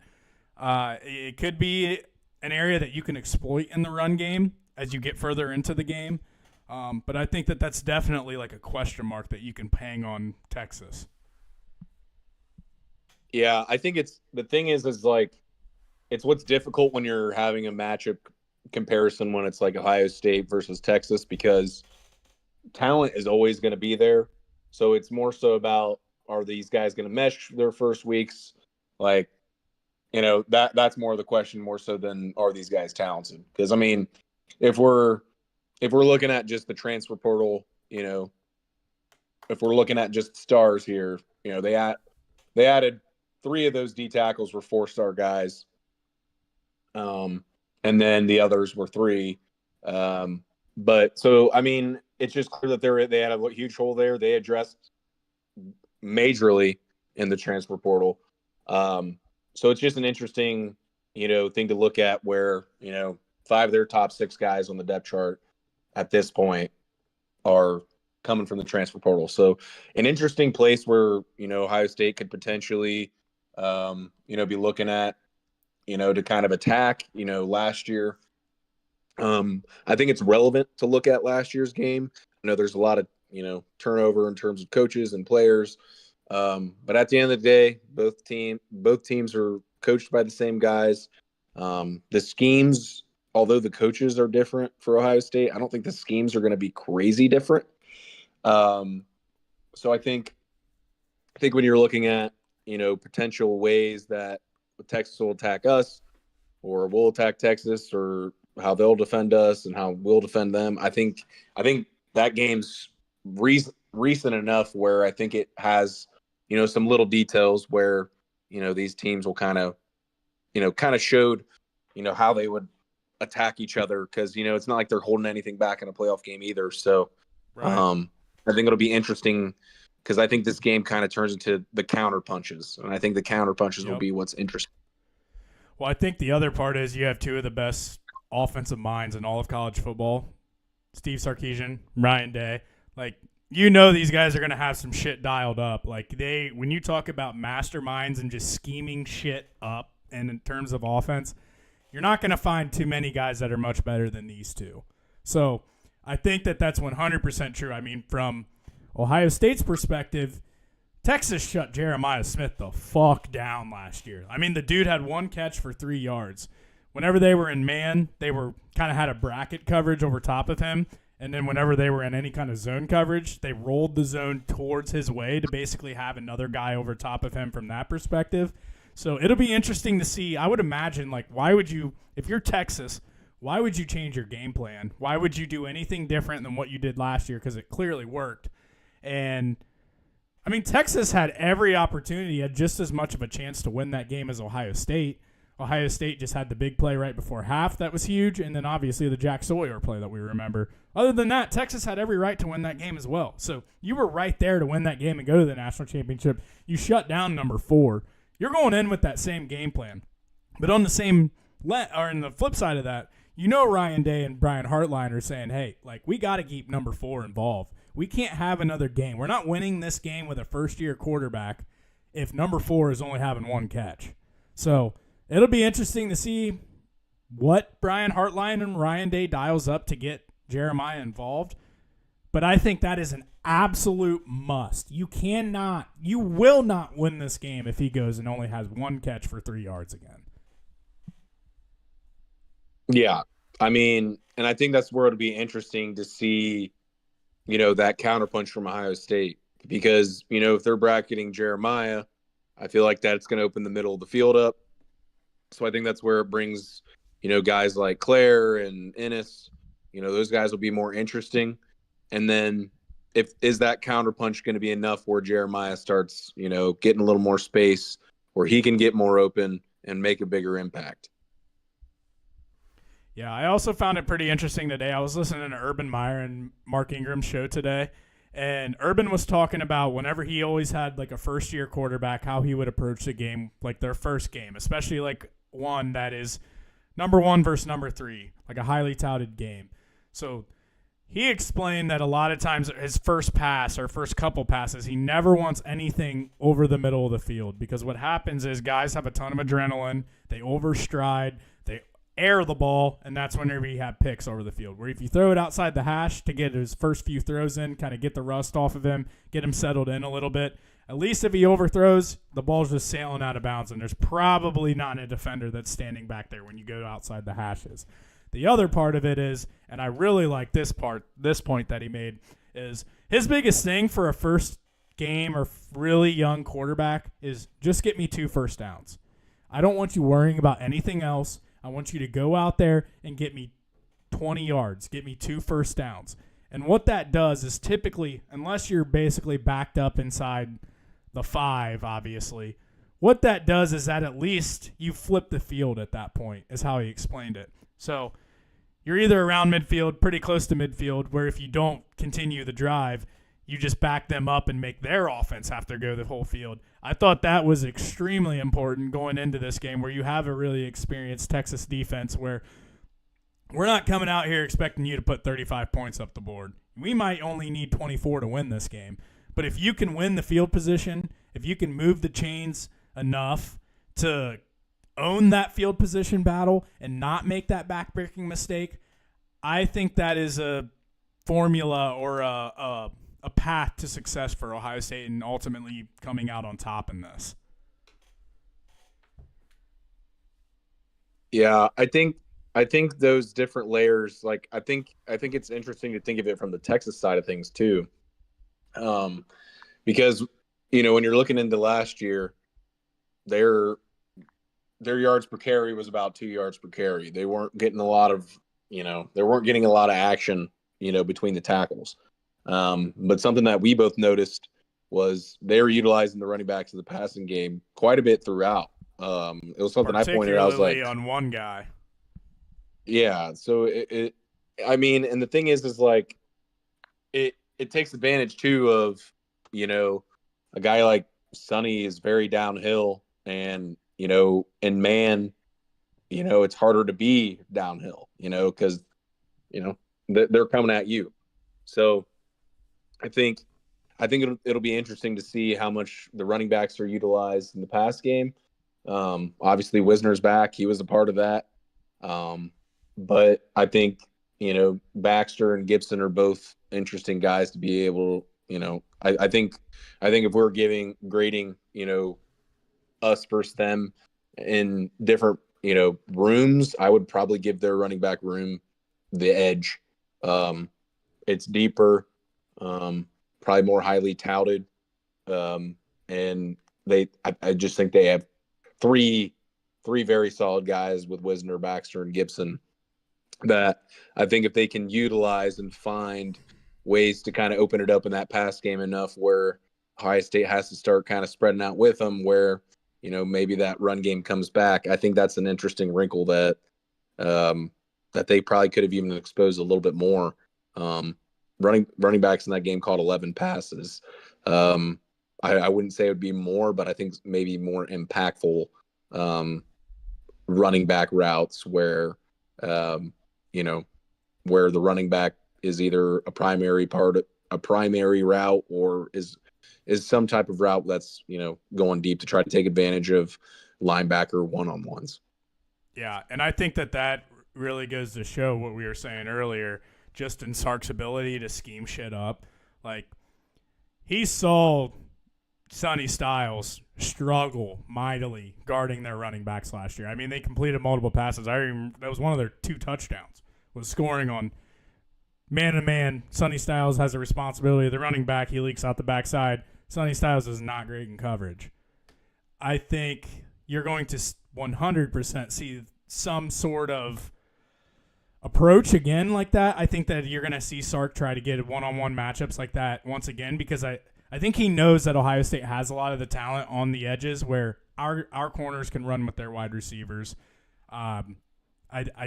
It could be an area that you can exploit in the run game as you get further into the game. But I think that's definitely a question mark that you can hang on Texas. Yeah, I think the thing is it's what's difficult when you're having a matchup comparison when it's Ohio State versus Texas, because talent is always going to be there. So it's more so about, are these guys going to mesh their first weeks? That's more of the question, more so than are these guys talented? Because if we're looking at just the transfer portal, if we're looking at just stars here, they added 3 of those D tackles were 4-star guys. And then the others were 3. But so, it's just clear that they had a huge hole there. They addressed majorly in the transfer portal. So it's just an interesting, thing to look at where, 5 of their top 6 guys on the depth chart at this point are coming from the transfer portal. So an interesting place where, Ohio State could potentially, be looking at, to kind of attack, last year. I think it's relevant to look at last year's game. I know there's a lot of, turnover in terms of coaches and players. But at the end of the day, both teams are coached by the same guys. The schemes, although the coaches are different for Ohio State, I don't think the schemes are going to be crazy different. So I think when you're looking at, potential ways that Texas will attack us, or we'll attack Texas, or how they'll defend us and how we'll defend them, I think that game's recent enough where I think it has, some little details where, these teams will kind of showed, how they would attack each other. Cause, it's not like they're holding anything back in a playoff game either. So, right. I think it'll be interesting because I think this game kind of turns into the counter punches, and I think the counter punches will be what's interesting. Well, I think the other part is you have two of the best offensive minds in all of college football, Steve Sarkisian, Ryan Day. Like, these guys are going to have some shit dialed up. Like, when you talk about masterminds and just scheming shit up, and in terms of offense, you're not going to find too many guys that are much better than these two. So I think that's 100% true. I mean, from Ohio State's perspective, Texas shut Jeremiah Smith the fuck down last year. I mean, the dude had one catch for 3 yards. Whenever they were in man, they were kind of had a bracket coverage over top of him. And then whenever they were in any kind of zone coverage, they rolled the zone towards his way to basically have another guy over top of him from that perspective. So it'll be interesting to see. I would imagine, like, why would you, if you're Texas, why would you change your game plan? Why would you do anything different than what you did last year? Because it clearly worked. And I mean, Texas had every opportunity, had just as much of a chance to win that game as Ohio State. Ohio State just had the big play right before half that was huge, and then obviously the Jack Sawyer play that we remember. Other than that, Texas had every right to win that game as well. So you were right there to win that game and go to the national championship. You shut down number 4. You're going in with that same game plan. But on the flip side of that, Ryan Day and Brian Hartline are saying, hey, like, we got to keep number 4 involved. We can't have another game. We're not winning this game with a first-year quarterback if number 4 is only having one catch. So it'll be interesting to see what Brian Hartline and Ryan Day dials up to get Jeremiah involved. But I think that is an absolute must. You will not win this game if he goes and only has one catch for 3 yards again. Yeah. I mean, and I think that's where it'll be interesting to see, that counterpunch from Ohio State. Because, if they're bracketing Jeremiah, I feel like that's going to open the middle of the field up. So I think that's where it brings, guys like Claire and Ennis, those guys will be more interesting. And then is that counterpunch going to be enough where Jeremiah starts, getting a little more space where he can get more open and make a bigger impact? Yeah, I also found it pretty interesting today. I was listening to Urban Meyer and Mark Ingram's show today, and Urban was talking about whenever he always had like a first-year quarterback, how he would approach the game, like their first game, especially like one that is number 1 versus number 3, like a highly touted game. So he explained that a lot of times his first pass or first couple passes, he never wants anything over the middle of the field, because what happens is guys have a ton of adrenaline, they overstride, they air the ball, and that's whenever you have picks over the field. Where if you throw it outside the hash to get his first few throws in, kind of get the rust off of him, get him settled in a little bit, at least if he overthrows, the ball's just sailing out of bounds, and there's probably not a defender that's standing back there when you go outside the hashes. The other part of it is, and I really like this point that he made, is his biggest thing for a first game or really young quarterback is just get me 2 first downs. I don't want you worrying about anything else. I want you to go out there and get me 20 yards, get me 2 first downs. And what that does is typically, unless you're basically backed up inside the 5, obviously, what that does is that at least you flip the field at that point, is how he explained it. So you're either around midfield, pretty close to midfield, where if you don't continue the drive, you just back them up and make their offense have to go the whole field. I thought that was extremely important going into this game, where you have a really experienced Texas defense where we're not coming out here expecting you to put 35 points up the board. We might only need 24 to win this game. But if you can win the field position, if you can move the chains enough to own that field position battle and not make that backbreaking mistake, I think that is a formula or a path to success for Ohio State and ultimately coming out on top in this. Yeah, I think those different layers, like I think it's interesting to think of it from the Texas side of things too. Because when you're looking into last year, their yards per carry was about 2 yards per carry. They weren't getting a lot of action, between the tackles. But something that we both noticed was they were utilizing the running backs of the passing game quite a bit throughout. It was something I pointed out. I was like, on one guy. Yeah. So and the thing is like it takes advantage too of, a guy like Sonny is very downhill, and in man, it's harder to be downhill, because they're coming at you. So I think it'll be interesting to see how much the running backs are utilized in the pass game. Obviously, Wisner's back; he was a part of that. But I think Baxter and Gibson are both interesting guys to be able. I think if we're grading, us versus them in different rooms, I would probably give their running back room the edge. It's deeper, probably more highly touted, and I just think they have three very solid guys with Wisner, Baxter, and Gibson that I think if they can utilize and find ways to kind of open it up in that pass game enough where Ohio State has to start kind of spreading out with them, where maybe that run game comes back. I think that's an interesting wrinkle that they probably could have even exposed a little bit more. Running backs in that game caught 11 passes. I wouldn't say it would be more, but I think maybe more impactful running back routes where where the running back is either a primary route or is some type of route that's going deep to try to take advantage of linebacker one-on-ones. Yeah, and I think that really goes to show what we were saying earlier, just in Sark's ability to scheme shit up. Like, he saw Sonny Styles struggle mightily guarding their running backs last year. I mean, they completed multiple passes. That was one of their 2 touchdowns, was scoring on man-to-man. Sonny Styles has a responsibility. The running back, he leaks out the backside. Sonny Styles is not great in coverage. I think you're going to 100% see some sort of approach again like that. I think that you're going to see Sark try to get one-on-one matchups like that once again, because I think he knows that Ohio State has a lot of the talent on the edges where our corners can run with their wide receivers. I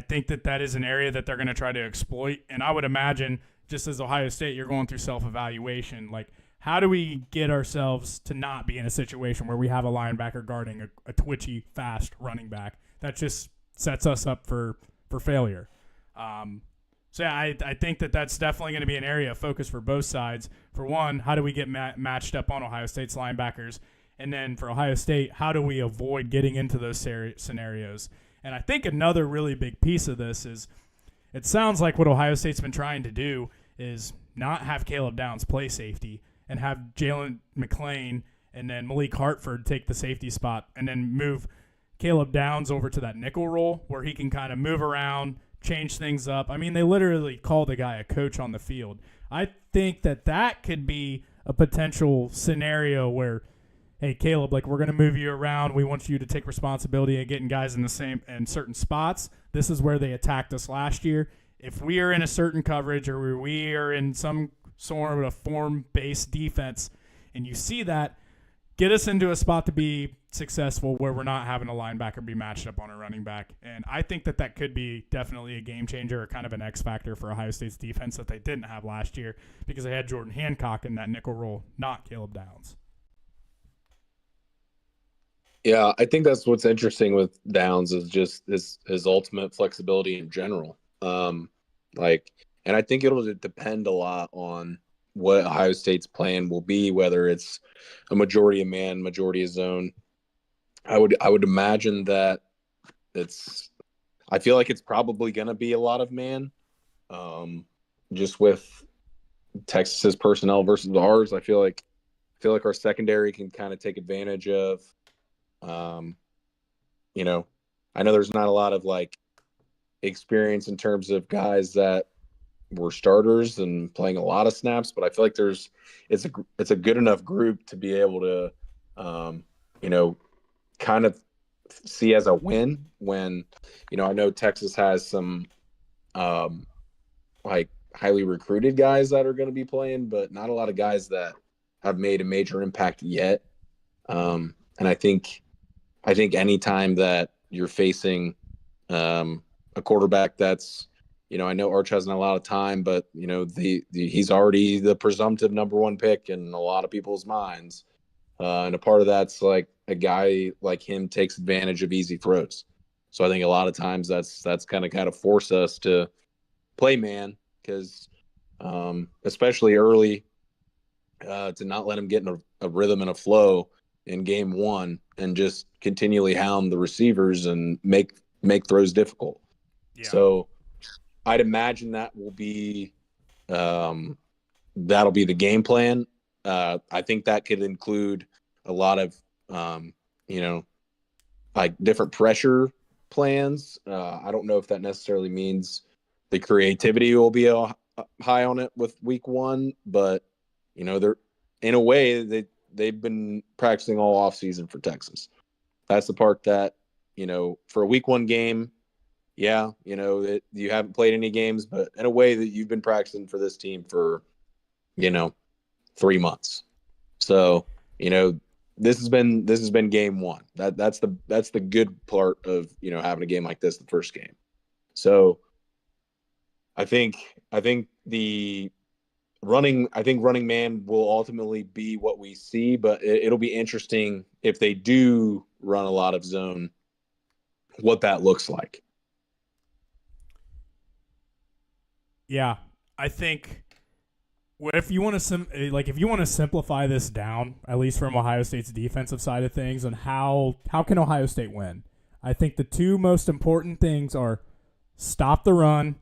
think that is an area that they're going to try to exploit. And I would imagine, just as Ohio State, you're going through self-evaluation. Like, how do we get ourselves to not be in a situation where we have a linebacker guarding a twitchy, fast running back? That just sets us up for failure. So, yeah, I think that's definitely going to be an area of focus for both sides. For one, how do we get matched up on Ohio State's linebackers? And then for Ohio State, how do we avoid getting into those scenarios? And I think another really big piece of this is it sounds like what Ohio State's been trying to do is not have Caleb Downs play safety and have Jalen McClain and then Malik Hartford take the safety spot and then move Caleb Downs over to that nickel role where he can kind of move around, change things up. I mean, they literally called the guy a coach on the field. I think that could be a potential scenario where, hey, Caleb, like, we're going to move you around. We want you to take responsibility of getting guys in certain spots. This is where they attacked us last year. If we are in a certain coverage or we are in some sort of a form-based defense and you see that, get us into a spot to be successful where we're not having a linebacker be matched up on a running back. And I think that could be definitely a game changer or kind of an X factor for Ohio State's defense that they didn't have last year because they had Jordan Hancock in that nickel role, not Caleb Downs. Yeah, I think that's what's interesting with Downs is just his ultimate flexibility in general. And I think it'll depend a lot on what Ohio State's plan will be, whether it's a majority of man, majority of zone. I would imagine that I feel like it's probably going to be a lot of man, just with Texas's personnel versus ours. I feel like our secondary can kind of take advantage of. I know there's not a lot of like experience in terms of guys that were starters and playing a lot of snaps, but I feel like it's a good enough group to be able to, kind of see as a win when, I know Texas has some, like highly recruited guys that are going to be playing, but not a lot of guys that have made a major impact yet. And I think any time that you're facing a quarterback that's I know Arch hasn't a lot of time, but he's already the presumptive number one pick in a lot of people's minds. And a part of that's like a guy like him takes advantage of easy throws. So I think a lot of times that's kind of force us to play man because especially early to not let him get in a rhythm and a flow in game one and just continually hound the receivers and make throws difficult. Yeah. So I'd imagine that will be that'll be the game plan. I think that could include a lot of like different pressure plans. I don't know if that necessarily means the creativity will be high on it with week one, but they're in a way they've been practicing all off season for Texas. That's the part that for a week one game. Yeah, you haven't played any games, but in a way that you've been practicing for this team for, 3 months. So, this has been game one. That's the good part of, having a game like this, the first game. So I think running man will ultimately be what we see, but it'll be interesting if they do run a lot of zone, what that looks like. Yeah, I think if you want to simplify this down, at least from Ohio State's defensive side of things, and how can Ohio State win? I think the two most important things are stop the run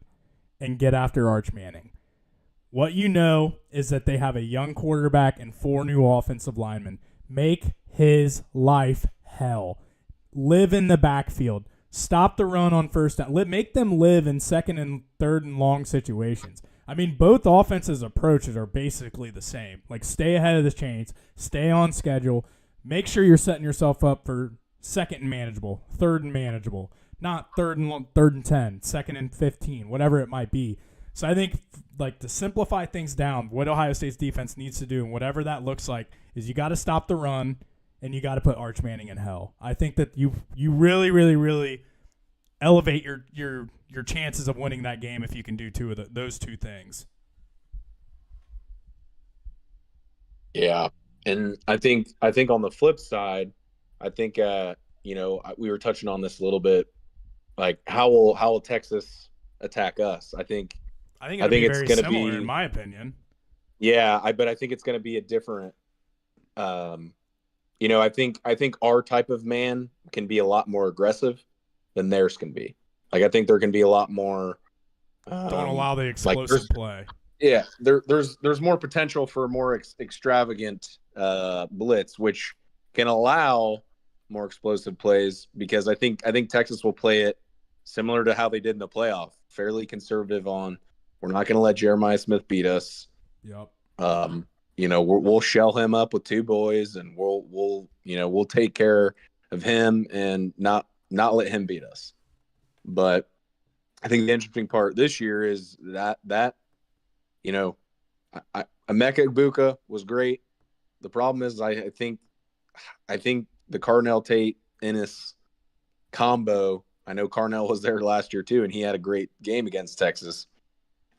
and get after Arch Manning. What you know is that they have a young quarterback and 4 new offensive linemen. Make his life hell. Live in the backfield. Stop the run on first down. Make them live in second and third and long situations. I mean, both offenses' approaches are basically the same. Like, stay ahead of the chains, stay on schedule, make sure you're setting yourself up for second and manageable, third and manageable, not third and 10, second and 15, whatever it might be. So I think, to simplify things down, what Ohio State's defense needs to do, and whatever that looks like, is you got to stop the run and you got to put Arch Manning in hell. I think that you really, really, really elevate your chances of winning that game if you can do those two things. Yeah, and I think on the flip side, I think we were touching on this a little bit. Like, how will Texas attack us? I think it's going to be, in my opinion. Yeah, but I think it's going to be a different. I think our type of man can be a lot more aggressive than theirs can be. Like, I think there can be a lot more. Don't allow the explosive play. Yeah, there's more potential for a more extravagant blitz, which can allow more explosive plays, because I think Texas will play it similar to how they did in the playoff, fairly conservative on. We're not going to let Jeremiah Smith beat us. Yep. We'll shell him up with 2 boys, and we'll take care of him and not let him beat us. But I think the interesting part this year is that Emeka Egbuka was great. The problem is I think the Carnell Tate Ennis combo. I know Carnell was there last year too, and he had a great game against Texas.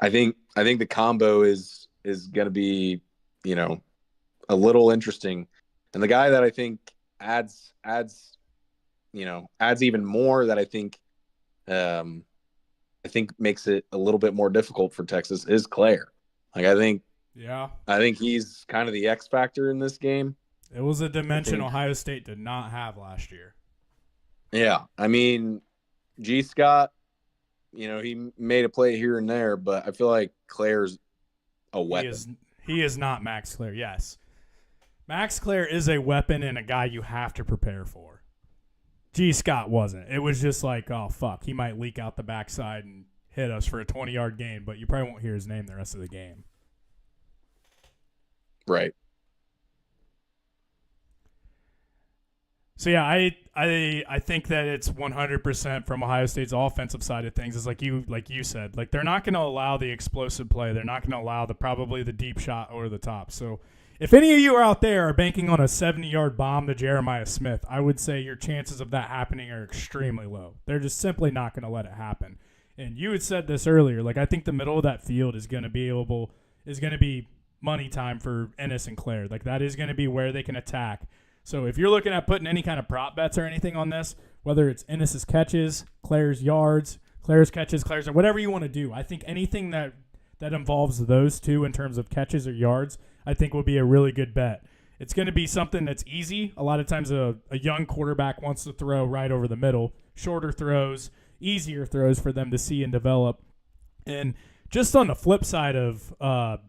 I think the combo is going to be, a little interesting. And the guy that I think adds even more, that I think makes it a little bit more difficult for Texas, is Claire. Like, I think he's kind of the X factor in this game. It was a dimension Ohio State did not have last year. Yeah. I mean, G. Scott, he made a play here and there, but I feel like Claire's a weapon. He is not Max Claire, yes. Max Claire is a weapon and a guy you have to prepare for. G. Scott wasn't. It was just like, oh, fuck, he might leak out the backside and hit us for a 20-yard gain, but you probably won't hear his name the rest of the game. Right. So, yeah, I think that it's 100% from Ohio State's offensive side of things. Is like you said, like, they're not going to allow the explosive play. They're not going to allow probably the deep shot over the top. So if any of you are out there are banking on a 70-yard bomb to Jeremiah Smith, I would say your chances of that happening are extremely low. They're just simply not going to let it happen. And you had said this earlier. Like, I think the middle of that field is going to be money time for Ennis and Claire. Like, that is going to be where they can attack. So if you're looking at putting any kind of prop bets or anything on this, whether it's Ennis's catches, Claire's yards, Claire's catches, Claire's, or whatever you want to do, I think anything that involves those two in terms of catches or yards, I think will be a really good bet. It's going to be something that's easy. A lot of times a young quarterback wants to throw right over the middle, shorter throws, easier throws for them to see and develop. And just on the flip side of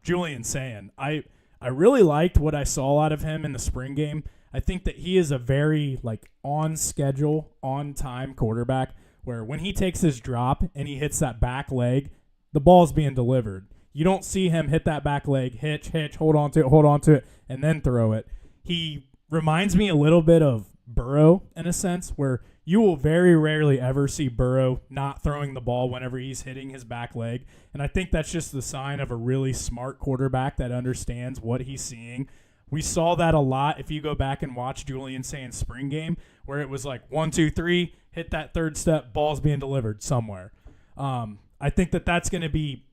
Julian Sayin, I really liked what I saw out of him in the spring game. I think that he is a very on schedule, on time quarterback where when he takes his drop and he hits that back leg, the ball's being delivered. You don't see him hit that back leg, hitch, hold on to it, and then throw it. He reminds me a little bit of Burrow in a sense where you will very rarely ever see Burrow not throwing the ball whenever he's hitting his back leg. And I think that's just the sign of a really smart quarterback that understands what he's seeing. We saw that a lot if you go back and watch Julian Sayin's spring game where it was 1, 2, 3, hit that third step, ball's being delivered somewhere. I think that that's going to be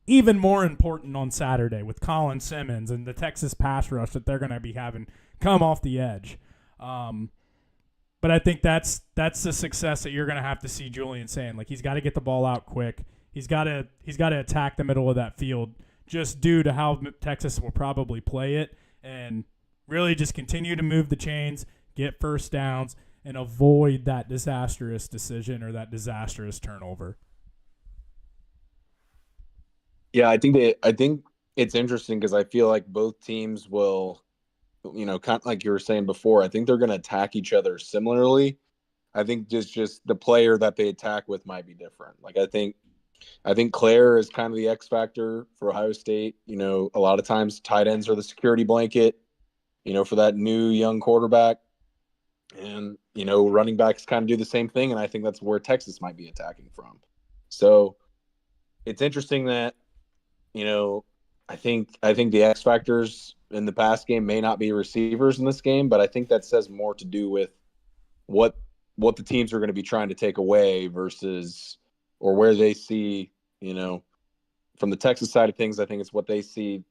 even more important on Saturday with Colin Simmons and the Texas pass rush that they're going to be having come off the edge. But I think that's the success that you're going to have to see Julian Sayin. He's got to get the ball out quick. He's got to attack the middle of that field just due to how Texas will probably play it and really just continue to move the chains, get first downs, and avoid that disastrous decision or that disastrous turnover. Yeah, I think it's interesting because I feel like both teams will, kind of like you were saying before, I think they're going to attack each other similarly. I think just the player that they attack with might be different. I think Claire is kind of the X factor for Ohio State. A lot of times tight ends are the security blanket, for that new young quarterback. And, running backs kind of do the same thing. And I think that's where Texas might be attacking from. So it's interesting that, I think the X factors in the pass game may not be receivers in this game, but I think that says more to do with what the teams are going to be trying to take away versus or where they see, from the Texas side of things, I think it's what they see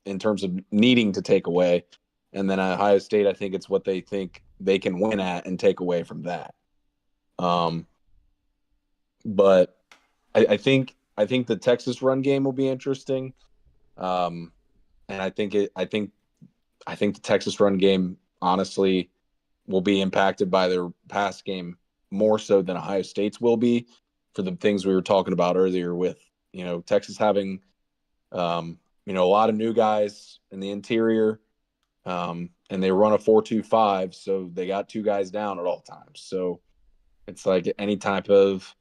in terms of needing to take away. And then Ohio State, I think it's what they think they can win at and take away from that. But I think the Texas run game will be interesting. And I think the Texas run game honestly will be impacted by their pass game more so than Ohio State's will be for the things we were talking about earlier with, Texas having, a lot of new guys in the interior, and they run a 4-2-5. So they got two guys down at all times. So it's like any type of,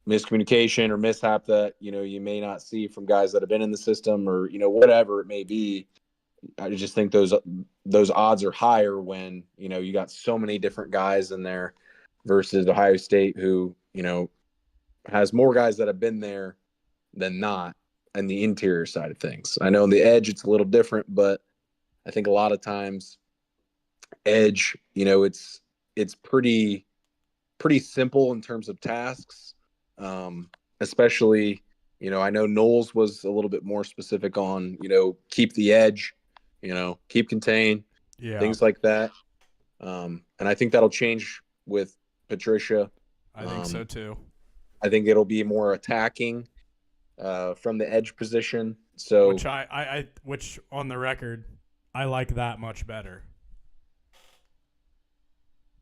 miscommunication or mishap that, you may not see from guys that have been in the system or, whatever it may be. I just think those odds are higher when, you got so many different guys in there versus Ohio State who, has more guys that have been there than not and the interior side of things. I know on the edge it's a little different, but I think a lot of times edge, it's pretty simple in terms of tasks. Especially, I know Knowles was a little bit more specific on, keep the edge, keep contain, things like that. And I think that'll change with Patricia. I think so too. I think it'll be more attacking from the edge position. So which on the record, I like that much better.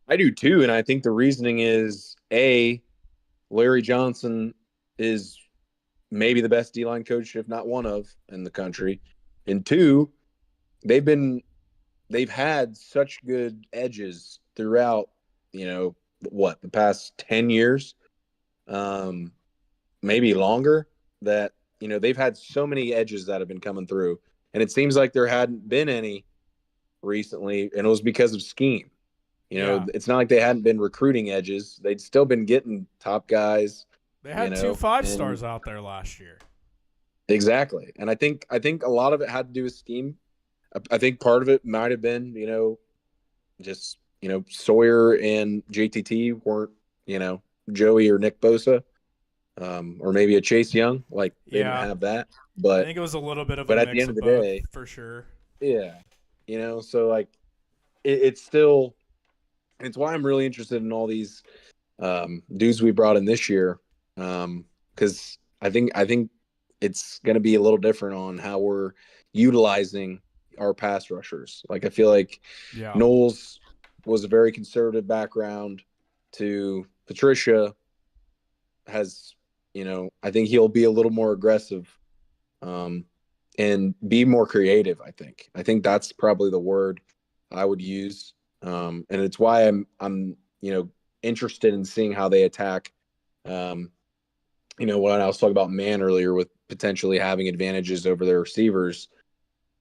I do too, and I think the reasoning is Larry Johnson is maybe the best D-line coach, if not one of, in the country. And two, they've had such good edges throughout, the past 10 years, maybe longer, that, they've had so many edges that have been coming through. And it seems like there hadn't been any recently, and it was because of scheme. It's not like they hadn't been recruiting edges. They'd still been getting top guys. They had 2 5-stars out there last year. Exactly. And I think a lot of it had to do with scheme. I think part of it might have been, just, Sawyer and JTT weren't, Joey or Nick Bosa, or maybe a Chase Young. Like they didn't Yeah, have that, I but think it was a little bit of a at the mix end of of the both day, for sure. yeah, so like it's still it's why I'm really interested in all these dudes we brought in this year, because I think it's going to be a little different on how we're utilizing our pass rushers. Like I feel like Yeah. Knowles was a very conservative background to Patricia has, I think he'll be a little more aggressive, um, and be more creative. I think that's probably the word I would use. And it's why I'm interested in seeing how they attack. Um, when I was talking about man earlier with potentially having advantages over their receivers,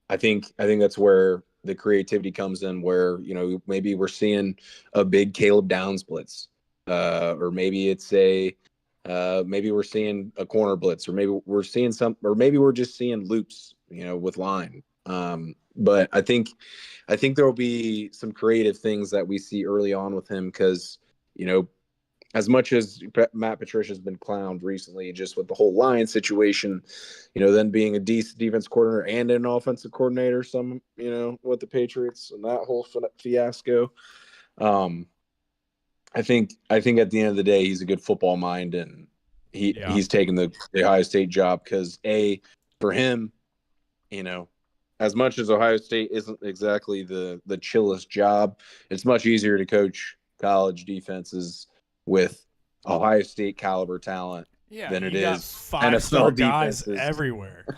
I think that's where the creativity comes in, where maybe we're seeing a big Caleb Downs blitz, or maybe it's maybe we're seeing a corner blitz, or maybe we're seeing or maybe we're just seeing loops, with line. But I think there will be some creative things that we see early on with him, because as much as Matt Patricia's been clowned recently, just with the whole Lions situation, then being a defense coordinator and an offensive coordinator, with the Patriots and that whole fiasco. Um, I think at the end of the day, he's a good football mind, and Yeah. he's taken the Ohio State job because for him, you know, as much as Ohio State isn't exactly the chillest job, it's much easier to coach college defenses with Ohio State caliber talent Yeah, than it you got is 5-star NFL guys defenses. everywhere. Like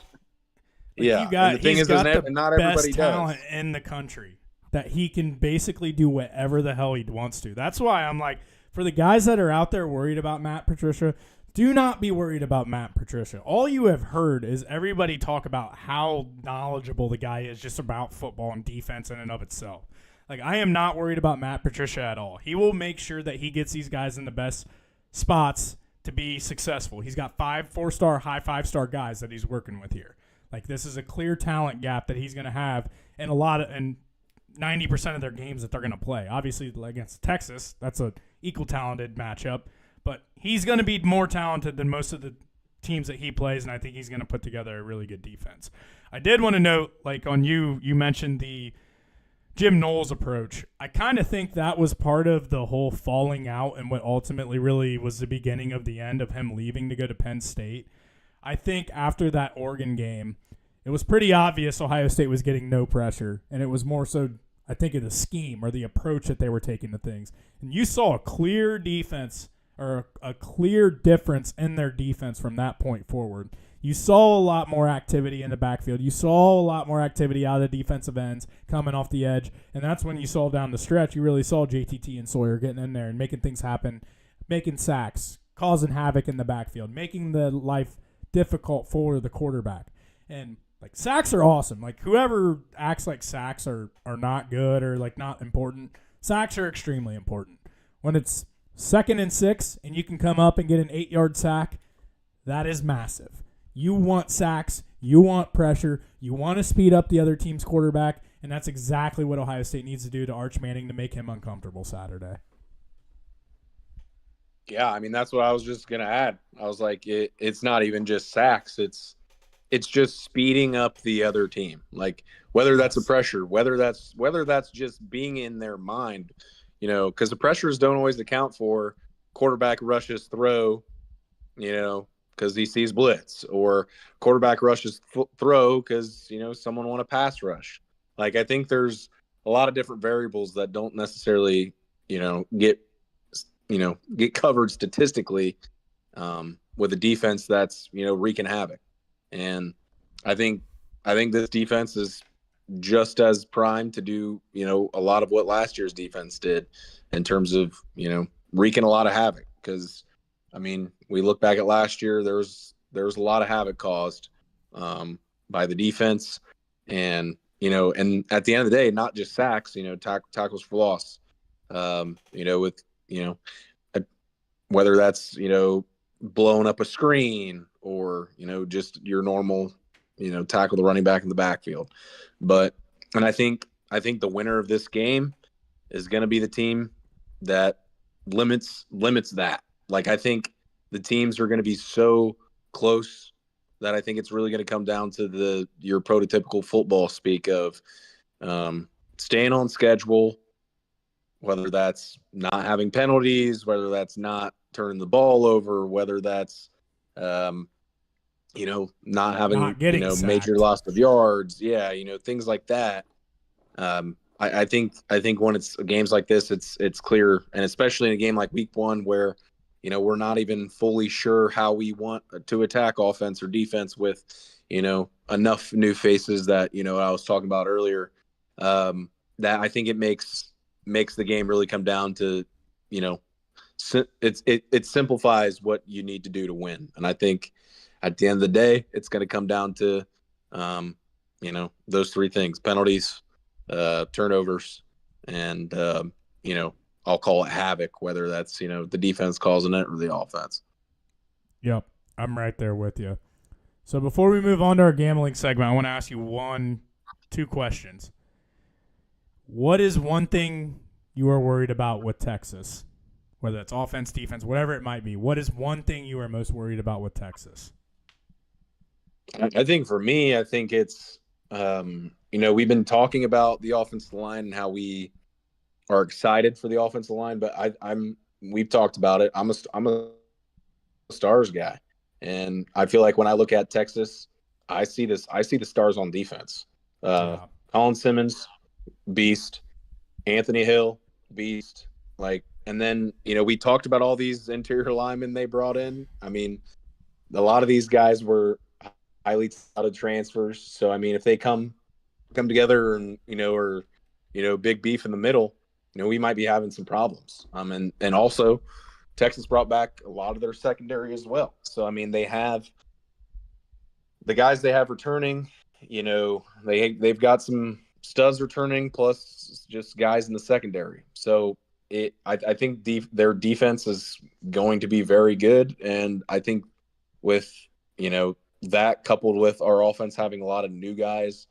Yeah, and the thing he's is, got the not best everybody talent does. in the country that he can basically do whatever the hell he wants to. That's why I'm like, for the guys that are out there worried about Matt Patricia, do not be worried about Matt Patricia. All you have heard is everybody talk about how knowledgeable the guy is just about football and defense in and of itself. Like, I am not worried about Matt Patricia at all. He will make sure that he gets these guys in the best spots to be successful. He's got 4-star, high 5-star guys that he's working with here. Like, this is a clear talent gap that he's going to have in 90% of their games that they're going to play. Obviously, against Texas, that's an equal talented matchup, but he's going to be more talented than most of the teams that he plays, and I think he's going to put together a really good defense. I did want to note, like on you mentioned the Jim Knowles approach. I kind of think that was part of the whole falling out and what ultimately really was the beginning of the end of him leaving to go to Penn State. I think after that Oregon game, it was pretty obvious Ohio State was getting no pressure, and it was more so, I think, of the scheme or the approach that they were taking to things. And you saw a clear defense or a clear difference in their defense from that point forward. You saw a lot more activity in the backfield. You saw a lot more activity out of the defensive ends coming off the edge, and that's when you saw down the stretch, you really saw JTT and Sawyer getting in there and making things happen, making sacks, causing havoc in the backfield, making the life difficult for the quarterback. And like, sacks are awesome. Like, whoever acts like sacks are not good or like not important, sacks are extremely important. When it's 2nd and 6 and you can come up and get an 8-yard sack, that is massive. You want sacks, you want pressure, you want to speed up the other team's quarterback, and that's exactly what Ohio State needs to do to Arch Manning to make him uncomfortable Saturday. Yeah, I mean, that's what I was just gonna add. I was like, it's not even just sacks; it's just speeding up the other team. Like, whether that's a pressure, whether that's just being in their mind, because the pressures don't always account for quarterback rushes throw, because he sees blitz, or quarterback rushes throw because someone want a pass rush. Like, I think there's a lot of different variables that don't necessarily get covered statistically, with a defense that's wreaking havoc. And I think this defense is just as primed to do a lot of what last year's defense did, in terms of wreaking a lot of havoc. Because I mean, we look back at last year, there was a lot of havoc caused by the defense, and and at the end of the day, not just sacks, tackles for loss, with whether that's blowing up a screen, or just your normal tackle the running back in the backfield. And I think the winner of this game is going to be the team that limits that. Like, I think the teams are going to be so close that I think it's really going to come down to your prototypical football speak of staying on schedule, whether that's not having penalties, whether that's not turning the ball over, whether that's not having, Not getting major sacked. loss of yards. Yeah, things like that. I think when it's games like this, it's clear, and especially in a game like Week 1 where we're not even fully sure how we want to attack offense or defense with enough new faces that I was talking about earlier. That I think it makes the game really come down to it simplifies what you need to do to win, and I think at the end of the day, it's going to come down to those three things: penalties, turnovers, and I'll call it havoc, whether that's the defense causing it or the offense. Yep, I'm right there with you. So before we move on to our gambling segment, I want to ask you two questions. What is one thing you are worried about with Texas? Whether it's offense, defense, whatever it might be. What is one thing you are most worried about with Texas? I think for me, I think it's we've been talking about the offensive line and how we are excited for the offensive line, but we've talked about it. I'm a stars guy, and I feel like when I look at Texas, I see the stars on defense. Colin Simmons, beast. Anthony Hill, beast. And then we talked about all these interior linemen they brought in. I mean, a lot of these guys were highly touted transfers. So I mean, if they come together and or big beef in the middle, we might be having some problems. And also Texas brought back a lot of their secondary as well. So I mean, they have the guys they have returning. They've got some studs returning plus just guys in the secondary. So I think their defense is going to be very good, and I think with that coupled with our offense having a lot of new guys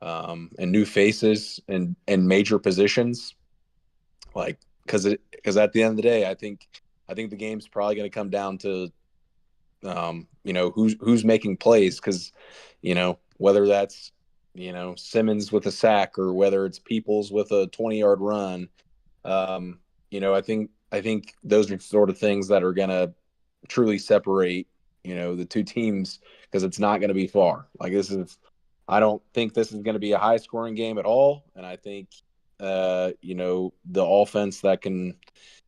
and new faces and major positions, because at the end of the day, I think the game's probably going to come down to who's making plays, because whether that's Simmons with a sack or whether it's Peoples with a 20-yard run. I think those are sort of things that are going to truly separate, the two teams, because it's not going to be far. I don't think this is going to be a high scoring game at all. And I think, the offense that can,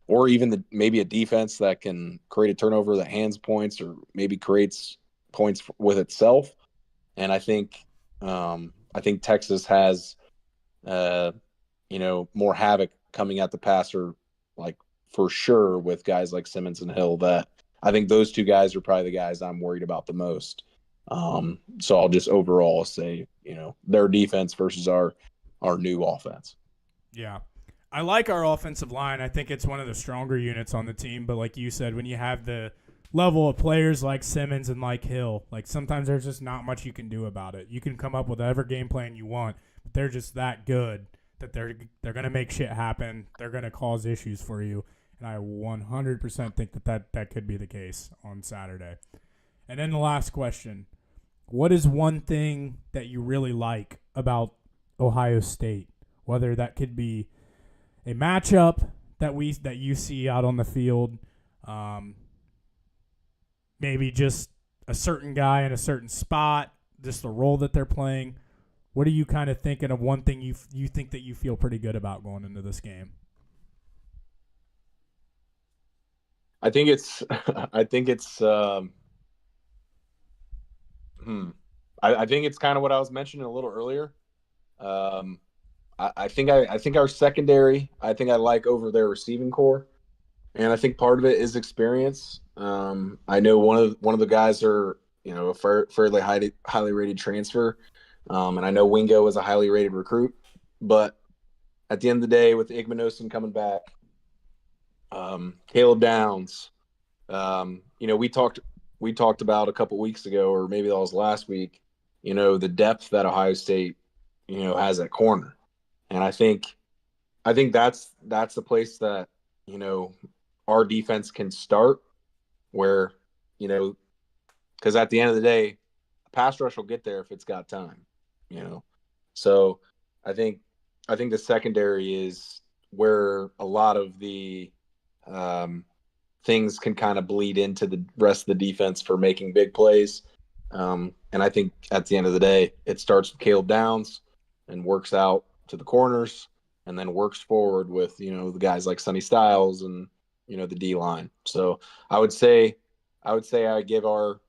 or even maybe a defense that can create a turnover that hands points or maybe creates points with itself. And I think Texas has, more havoc coming at the passer, for sure, with guys like Simmons and Hill. That I think those two guys are probably the guys I'm worried about the most. So I'll just overall say, their defense versus our new offense. Yeah. I like our offensive line. I think it's one of the stronger units on the team. But like you said, when you have the level of players like Simmons and like Hill, sometimes there's just not much you can do about it. You can come up with whatever game plan you want, but they're just that good that they're going to make shit happen. They're going to cause issues for you. And I 100% think that could be the case on Saturday. And then the last question. What is one thing that you really like about Ohio State? Whether that could be a matchup that you see out on the field, maybe just a certain guy in a certain spot, just the role that they're playing. What are you kind of thinking of one thing you think that you feel pretty good about going into this game? I think it's I think it's kind of what I was mentioning a little earlier. I think our secondary, I think I like over their receiving core, and I think part of it is experience. I know one of the guys are a fairly highly rated transfer, and I know Wingo is a highly rated recruit. But at the end of the day, with Igmanosin coming back, Caleb Downs, we talked about a couple weeks ago, or maybe that was last week, the depth that Ohio State has at corner. And I think that's the place that our defense can start. where, because at the end of the day, a pass rush will get there if it's got time, you know. So I think the secondary is where a lot of the things can kind of bleed into the rest of the defense for making big plays. And I think at the end of the day, it starts with Caleb Downs and works out to the corners and then works forward with, the guys like Sonny Styles and, the D line. So I would say I give our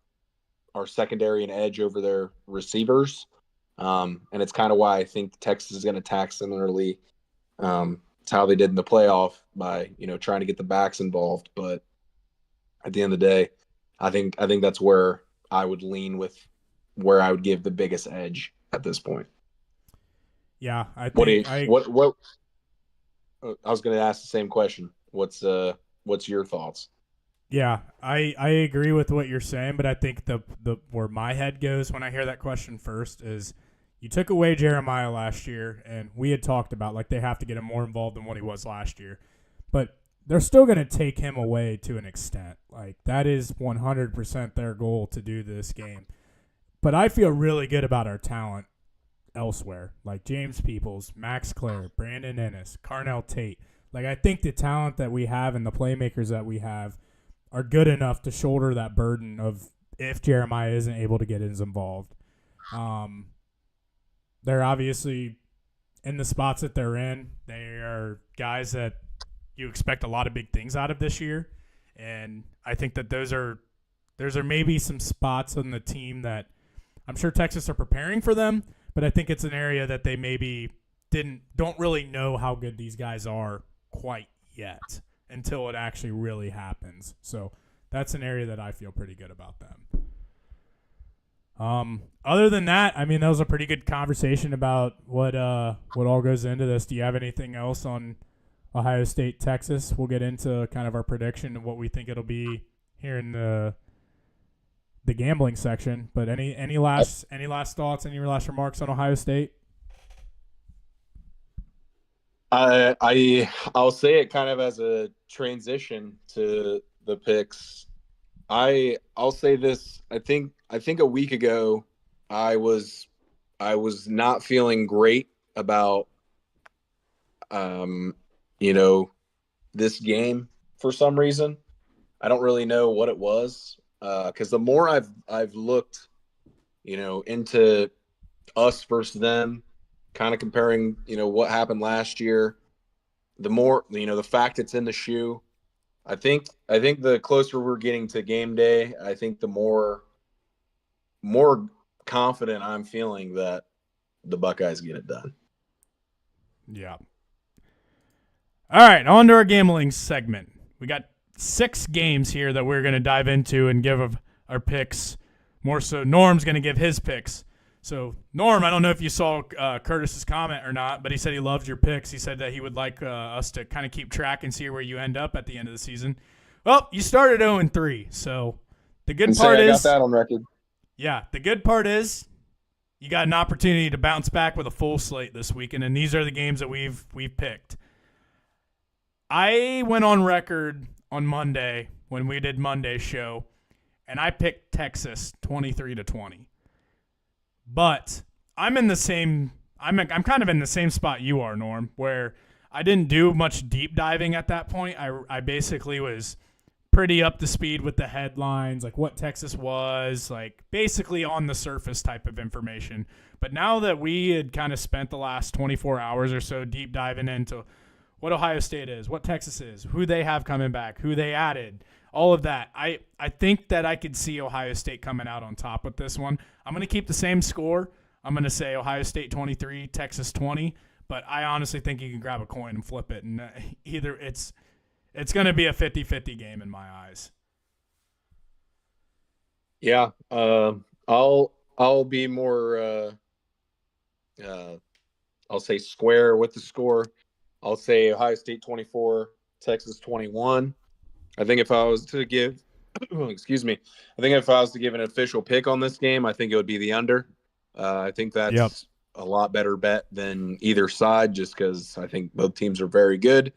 secondary an edge over their receivers. And it's kind of why I think Texas is going to attack similarly. It's how they did in the playoff by, trying to get the backs involved. But at the end of the day, I think that's where I would lean with where I would give the biggest edge at this point. Yeah, I think what I was going to ask the same question. What's your thoughts? Yeah, I agree with what you're saying, but I think the where my head goes when I hear that question first is you took away Jeremiah last year, and we had talked about like they have to get him more involved than what he was last year. But they're still going to take him away to an extent. Like that is 100% their goal to do this game. But I feel really good about our talent elsewhere, like James Peoples, Max Clare, Brandon Ennis, Carnell Tate. Like I think the talent that we have and the playmakers that we have are good enough to shoulder that burden of if Jeremiah isn't able to get as involved. They're obviously in the spots that they're in. They are guys that you expect a lot of big things out of this year, and I think that those are maybe some spots on the team that I'm sure Texas are preparing for them, but I think it's an area that they maybe don't really know how good these guys are quite yet until it actually really happens. So that's an area that I feel pretty good about them. Other than that, I mean, that was a pretty good conversation about what all goes into this. Do you have anything else on Ohio State, Texas? We'll get into kind of our prediction of what we think it'll be here in the gambling section. But any last thoughts, any last remarks on Ohio State? I'll say it kind of as a transition to the picks. I'll say this. I think a week ago I was not feeling great about this game for some reason. I don't really know what it was because the more I've looked into us versus them, kind of comparing, what happened last year, the more, the fact it's in the shoe, I think the closer we're getting to game day, I think the more confident I'm feeling that the Buckeyes get it done. Yeah. All right, on to our gambling segment. We got 6 games here that we're going to dive into and give our picks. More so, Norm's going to give his picks. So, Norm, I don't know if you saw Curtis's comment or not, but he said he loves your picks. He said that he would like us to kind of keep track and see where you end up at the end of the season. Well, you started 0-3, so the good part is – I got that on record. Yeah, the good part is you got an opportunity to bounce back with a full slate this weekend, and these are the games that we've picked. I went on record on Monday when we did Monday's show, and I picked Texas 23-20. But I'm in the same I'm kind of in the same spot you are, Norm, where I didn't do much deep diving at that point. I basically was pretty up to speed with the headlines, like what Texas was, like basically on the surface type of information. But now that we had kind of spent the last 24 hours or so deep diving into what Ohio State is, what Texas is, who they have coming back, who they added, all of that, I think that I could see Ohio State coming out on top with this one. I'm going to keep the same score. I'm going to say Ohio State 23, Texas 20, but I honestly think you can grab a coin and flip it, and either it's going to be a 50-50 game in my eyes. Yeah, I'll be more I'll say square with the score. I'll say Ohio State 24, Texas 21. I think if I was to give excuse me, I think if I was to give an official pick on this game, I think it would be the under. I think that's a lot better bet than either side just because I think both teams are very good.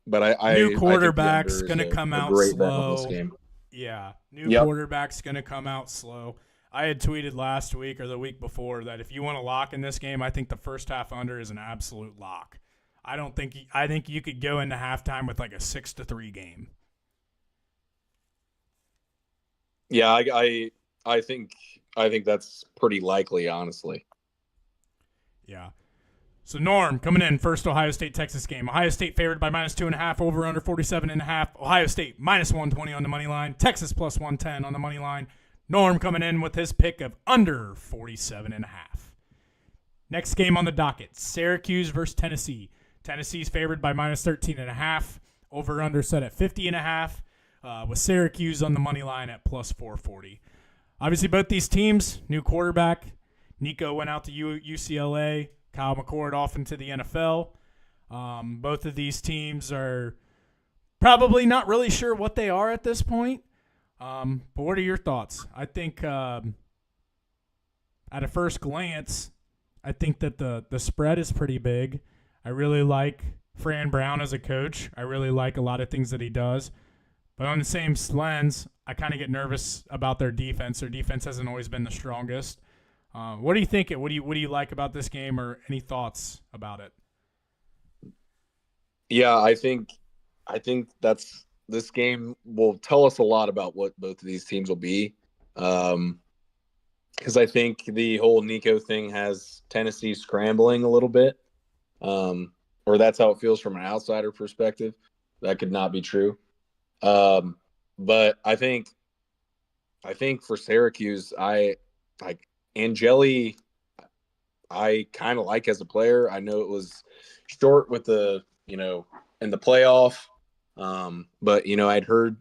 but New I think the quarterback's under is going to come a out great bet on this slow. game. Yeah, new Yep. quarterback's going to come out slow. I had tweeted last week or the week before that if you want to lock in this game, I think the first half under is an absolute lock. I think you could go into halftime with like a 6-3 game. Yeah, I think that's pretty likely, honestly. Yeah. So Norm coming in first Ohio State Texas game. Ohio State favored by -2.5 over under 47.5. Ohio State -120 on the money line. Texas +110 on the money line. Norm coming in with his pick of under 47.5. Next game on the docket: Syracuse versus Tennessee. Tennessee's favored by -13.5. Over under set at 50.5. With Syracuse on the money line at +440. Obviously, both these teams, new quarterback. Nico went out to UCLA. Kyle McCord off into the NFL. Both of these teams are probably not really sure what they are at this point. But what are your thoughts? I think at a first glance, I think that the spread is pretty big. I really like Fran Brown as a coach. I really like a lot of things that he does. But on the same lens, I kind of get nervous about their defense. Their defense hasn't always been the strongest. What do you think? What do you like about this game, or any thoughts about it? Yeah, I think this game will tell us a lot about what both of these teams will be. Because I think the whole Nico thing has Tennessee scrambling a little bit, or that's how it feels from an outsider perspective. That could not be true. But I think for Syracuse, I like Angeli. I kind of like as a player. I know it was short with the in the playoff, but I'd heard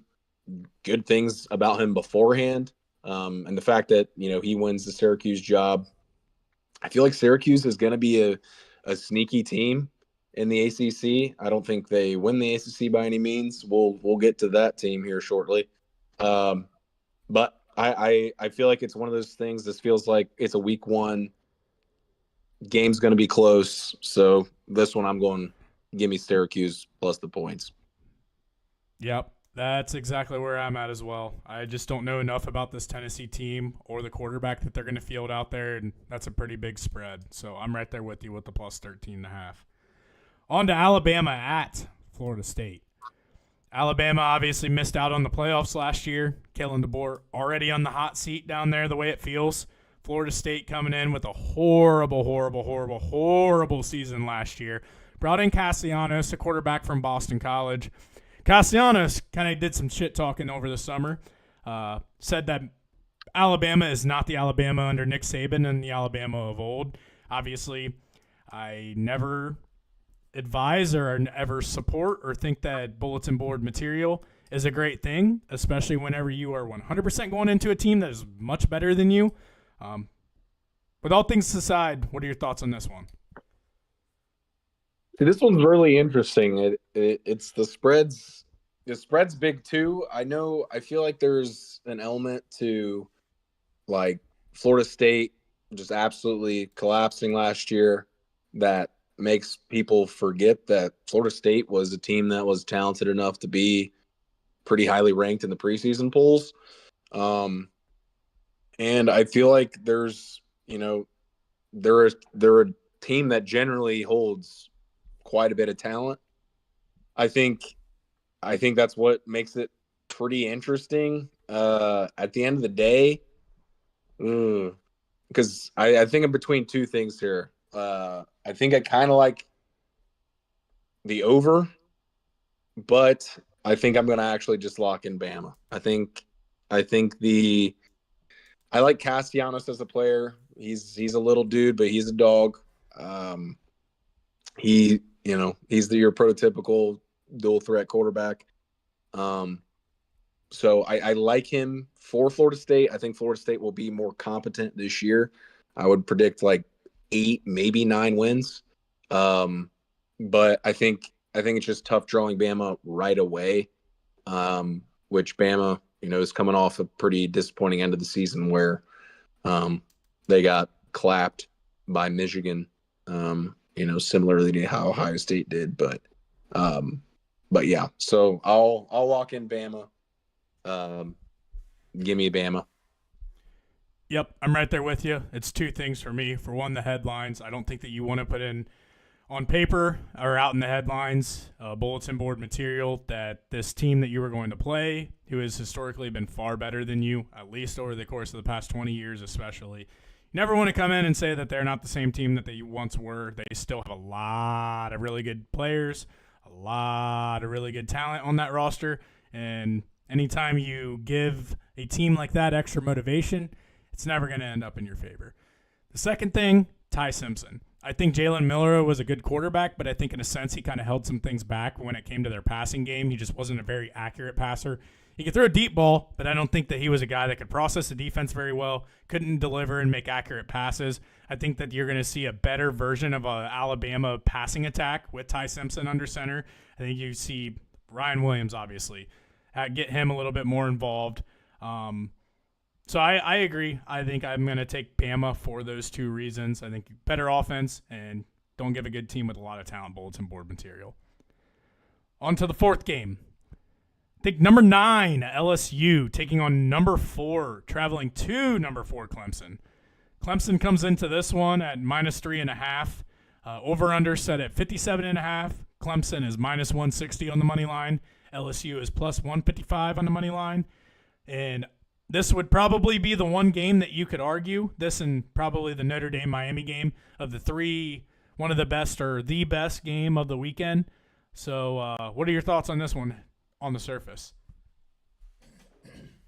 good things about him beforehand, and the fact that he wins the Syracuse job. I feel like Syracuse is going to be a sneaky team in the ACC. I don't think they win the ACC by any means. We'll get to that team here shortly. But I feel like it's one of those things. This feels like it's a week one. Game's going to be close. So this one I'm going give me Syracuse plus the points. Yep, that's exactly where I'm at as well. I just don't know enough about this Tennessee team or the quarterback that they're going to field out there, and that's a pretty big spread. So I'm right there with you with the plus 13.5. On to Alabama at Florida State. Alabama obviously missed out on the playoffs last year. Kalen DeBoer already on the hot seat down there the way it feels. Florida State coming in with a horrible season last year. Brought in Castellanos, a quarterback from Boston College. Castellanos kind of did some shit talking over the summer. Said that Alabama is not the Alabama under Nick Saban and the Alabama of old. Obviously, I never advise or ever support or think that bulletin board material is a great thing, especially whenever you are 100% going into a team that is much better than you. With all things aside, what are your thoughts on this one? See, this one's really interesting. It's the spreads. The spread's big too. I feel like there's an element to like Florida State just absolutely collapsing last year that makes people forget that Florida State was a team that was talented enough to be pretty highly ranked in the preseason polls. And I feel like there's, they're a team that generally holds quite a bit of talent. I think that's what makes it pretty interesting. At the end of the day, because I think I'm between two things here. I think I kind of like the over, but I think I'm going to actually just lock in Bama. I think I like Castellanos as a player. He's a little dude, but he's a dog. He's your prototypical dual threat quarterback. So I like him for Florida State. I think Florida State will be more competent this year. I would predict like 8, maybe 9 wins. But I think it's just tough drawing Bama right away. Which Bama, is coming off a pretty disappointing end of the season where they got clapped by Michigan, similarly to how Ohio State did. But but yeah, so I'll lock in Bama. Um, Give me Bama. Yep, I'm right there with you. It's two things for me. For one, the headlines. I don't think that you want to put in on paper or out in the headlines, bulletin board material that this team that you were going to play, who has historically been far better than you, at least over the course of the past 20 years especially, you never want to come in and say that they're not the same team that they once were. They still have a lot of really good players, a lot of really good talent on that roster, and anytime you give a team like that extra motivation, it's never going to end up in your favor. The second thing, Ty Simpson. I think Jalen Miller was a good quarterback, but I think in a sense he kind of held some things back when it came to their passing game. He just wasn't a very accurate passer. He could throw a deep ball, but I don't think that he was a guy that could process the defense very well, couldn't deliver and make accurate passes. I think that you're going to see a better version of an Alabama passing attack with Ty Simpson under center. I think you see Ryan Williams, obviously, get him a little bit more involved. So I agree. I think I'm going to take Bama for those two reasons. I think better offense and don't give a good team with a lot of talent bulletin board material. On to the fourth game. I think number 9, LSU, taking on number 4, traveling to number 4, Clemson. Clemson comes into this one at -3.5. Over-under set at 57.5. Clemson is -160 on the money line. LSU is +155 on the money line. And this would probably be the one game that you could argue, this and probably the Notre Dame-Miami game, of the three, one of the best or the best game of the weekend. So what are your thoughts on this one on the surface?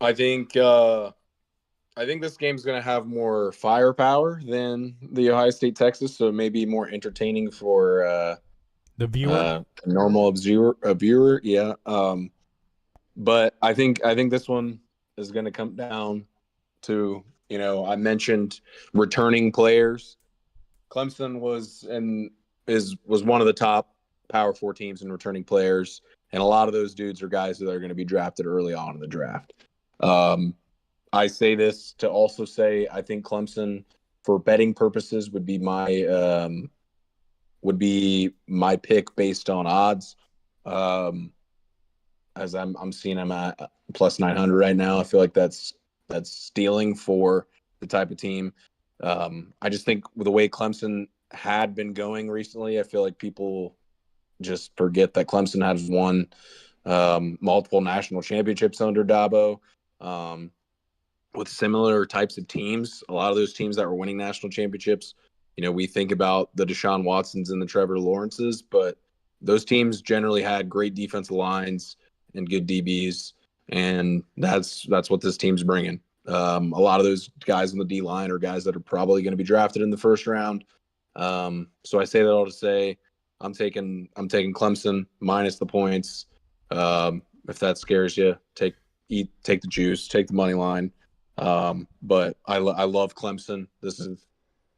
I think this game's going to have more firepower than the Ohio State Texas, so maybe more entertaining for the viewer, normal viewer. Yeah. But I think this one is going to come down to, I mentioned returning players. Clemson was one of the top Power 4 teams in returning players, and a lot of those dudes are guys that are going to be drafted early on in the draft. I say this to also say I think Clemson, for betting purposes, would be my pick based on odds. As I'm seeing them at +900 right now. I feel like that's stealing for the type of team. I just think with the way Clemson had been going recently, I feel like people just forget that Clemson has won multiple national championships under Dabo with similar types of teams. A lot of those teams that were winning national championships, we think about the Deshaun Watsons and the Trevor Lawrences, but those teams generally had great defensive lines and good DBs, and that's what this team's bringing. A lot of those guys on the D line are guys that are probably going to be drafted in the first round. So I say that all to say I'm taking Clemson minus the points. If that scares you, take the juice, take the money line. But I love Clemson. This is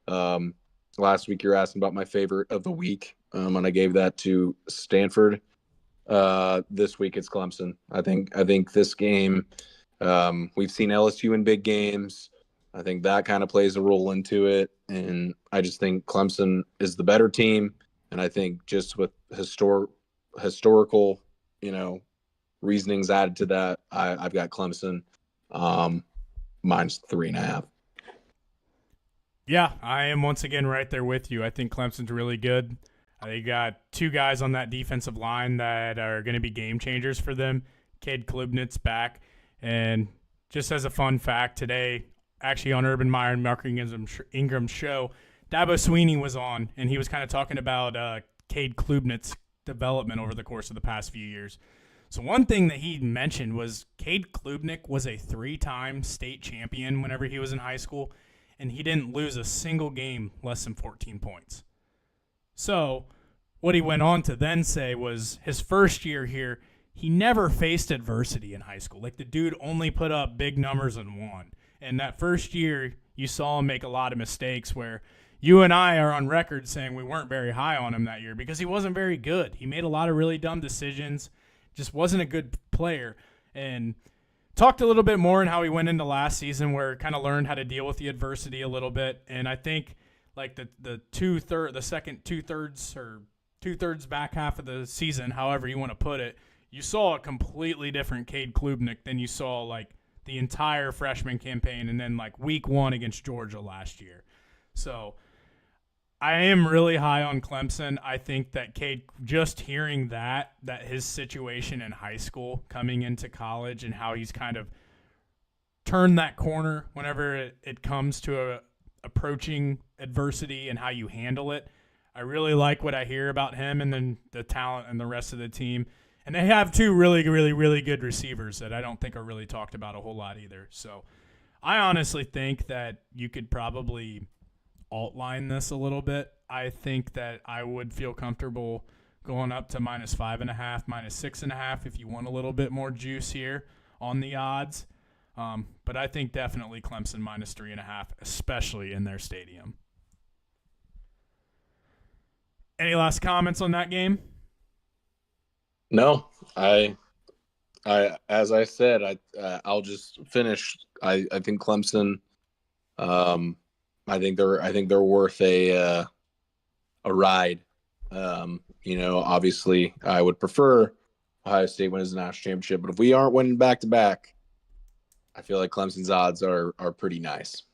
last week you're asking about my favorite of the week, and I gave that to Stanford. This week it's Clemson. I think this game, we've seen LSU in big games. I think that kind of plays a role into it, and I just think Clemson is the better team. And I think just with historical, reasonings added to that, I've got Clemson -3.5. Yeah, I am once again right there with you. I think Clemson's really good. They got two guys on that defensive line that are going to be game changers for them. Cade Klubnik's back. And just as a fun fact, today, actually on Urban Meyer and Mark Ingram's show, Dabo Swinney was on, and he was kind of talking about Cade Klubnik's development over the course of the past few years. So one thing that he mentioned was Cade Klubnik was a 3-time state champion whenever he was in high school, and he didn't lose a single game less than 14 points. So what he went on to then say was his first year here, he never faced adversity in high school. Like, the dude only put up big numbers and won. And that first year, you saw him make a lot of mistakes where you and I are on record saying we weren't very high on him that year because he wasn't very good. He made a lot of really dumb decisions, just wasn't a good player. And talked a little bit more on how he went into last season where kind of learned how to deal with the adversity a little bit. And I think like the second 2/3 or 2/3 back half of the season, however you want to put it, you saw a completely different Cade Klubnik than you saw like the entire freshman campaign and then like week 1 against Georgia last year. So I am really high on Clemson. I think that Cade, just hearing that his situation in high school coming into college and how he's kind of turned that corner whenever it comes to approaching adversity and how you handle it. I really like what I hear about him and then the talent and the rest of the team. And they have 2 really, really, really good receivers that I don't think are really talked about a whole lot either. So I honestly think that you could probably alt-line this a little bit. I think that I would feel comfortable going up to -5.5, -6.5 if you want a little bit more juice here on the odds. But I think definitely Clemson -3.5, especially in their stadium. Any last comments on that game? No, as I said, I'll just finish. I think Clemson. I think they're worth a ride. Obviously, I would prefer Ohio State wins the national championship, but if we aren't winning back to back, I feel like Clemson's odds are pretty nice.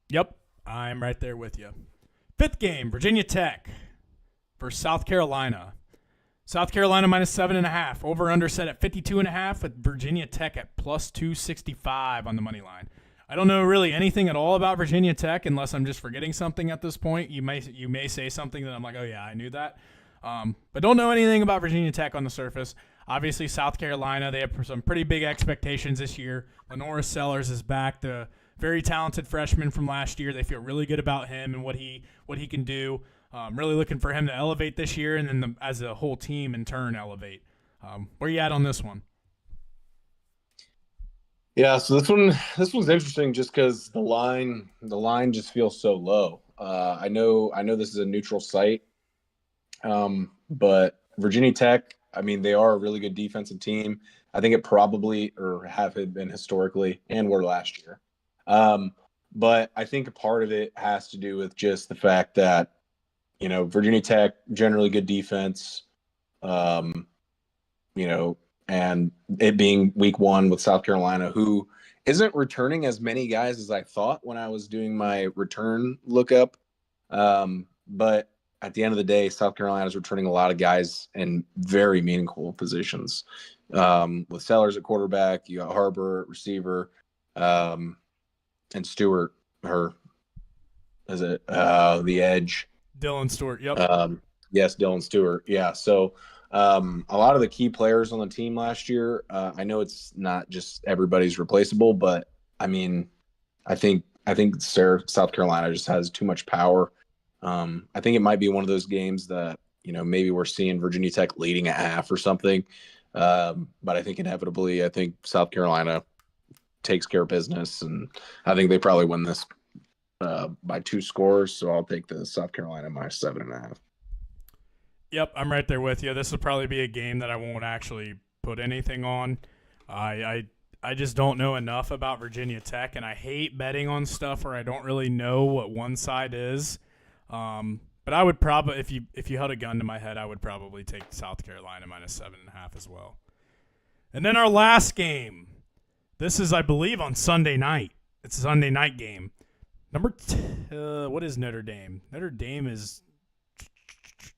Yep, I'm right there with you. 5th game, Virginia Tech versus South Carolina. South Carolina -7.5. Over/under set at 52.5 with Virginia Tech at +265 on the money line. I don't know really anything at all about Virginia Tech unless I'm just forgetting something at this point. You may say something that I'm like, oh yeah, I knew that. But don't know anything about Virginia Tech on the surface. Obviously, South Carolina, they have some pretty big expectations this year. Lenora Sellers is back, the very talented freshman from last year. They feel really good about him and what he can do. Really looking for him to elevate this year and then as a whole team in turn elevate. Where you at on this one? Yeah, so this one's interesting just because the line just feels so low. I know this is a neutral site, but Virginia Tech, I mean, they are a really good defensive team. I think it probably or have been historically and were last year. But I think a part of it has to do with just the fact that Virginia Tech generally good defense. And it being week 1 with South Carolina, who isn't returning as many guys as I thought when I was doing my return lookup. But at the end of the day, South Carolina is returning a lot of guys in very meaningful positions. With Sellers at quarterback, you got Harbor at receiver, and Stewart, the edge. Dylan Stewart, yep. Yes, Dylan Stewart. Yeah, so a lot of the key players on the team last year, I know it's not just everybody's replaceable, but I mean, I think South Carolina just has too much power. I think it might be one of those games that, maybe we're seeing Virginia Tech leading at half or something. But I think inevitably, South Carolina takes care of business, and I think they probably win this by 2 scores. So I'll take the South Carolina -7.5. Yep, I'm right there with you. This will probably be a game that I won't actually put anything on. I just don't know enough about Virginia Tech, and I hate betting on stuff where I don't really know what one side is. But I would probably, if you held a gun to my head, I would probably take South Carolina -7.5 as well. And then our last game. This is, I believe, on Sunday night. It's a Sunday night game. What is Notre Dame? Notre Dame is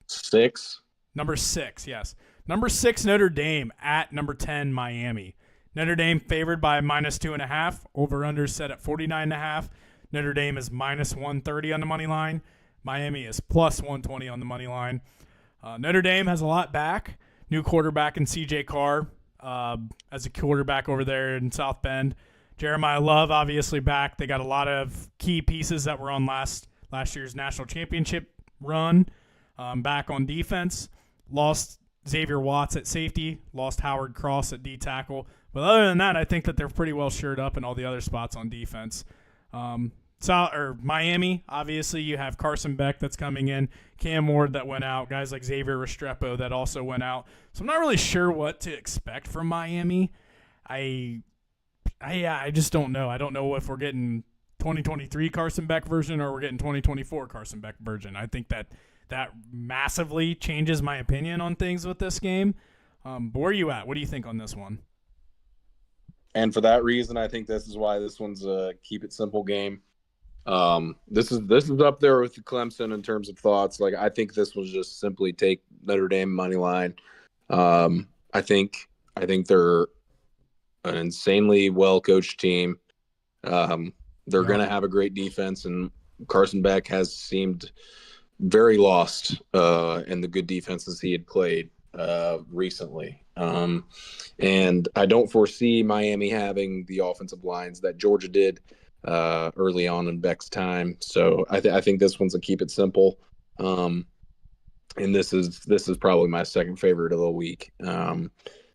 6. Number 6, yes. Number 6, Notre Dame at number 10, Miami. Notre Dame favored by -2.5. Over/under set at 49.5. Notre Dame is -130 on the money line. Miami is +120 on the money line. Notre Dame has a lot back. New quarterback in C.J. Carr as a quarterback over there in South Bend. Jeremiah Love obviously back. They got a lot of key pieces that were on last year's national championship run back on defense. Lost Xavier Watts at safety. Lost Howard Cross at D tackle. But other than that, I think that they're pretty well shored up in all the other spots on defense. Miami, obviously, you have Carson Beck that's coming in, Cam Ward that went out, guys like Xavier Restrepo that also went out. So I'm not really sure what to expect from Miami. I just don't know. I don't know if we're getting 2023 Carson Beck version or we're getting 2024 Carson Beck version. I think that that massively changes my opinion on things with this game. But where are you at? What do you think on this one? And for that reason, I think this is why this one's a keep it simple game. This is up there with Clemson in terms of thoughts. Like, I think this will just simply take Notre Dame money line. I think they're an insanely well coached team. They're going to have a great defense, and Carson Beck has seemed very lost in the good defenses he had played recently. And I don't foresee Miami having the offensive lines that Georgia did early on in Beck's time. So I think this one's a keep it simple. And this is probably my second favorite of the week.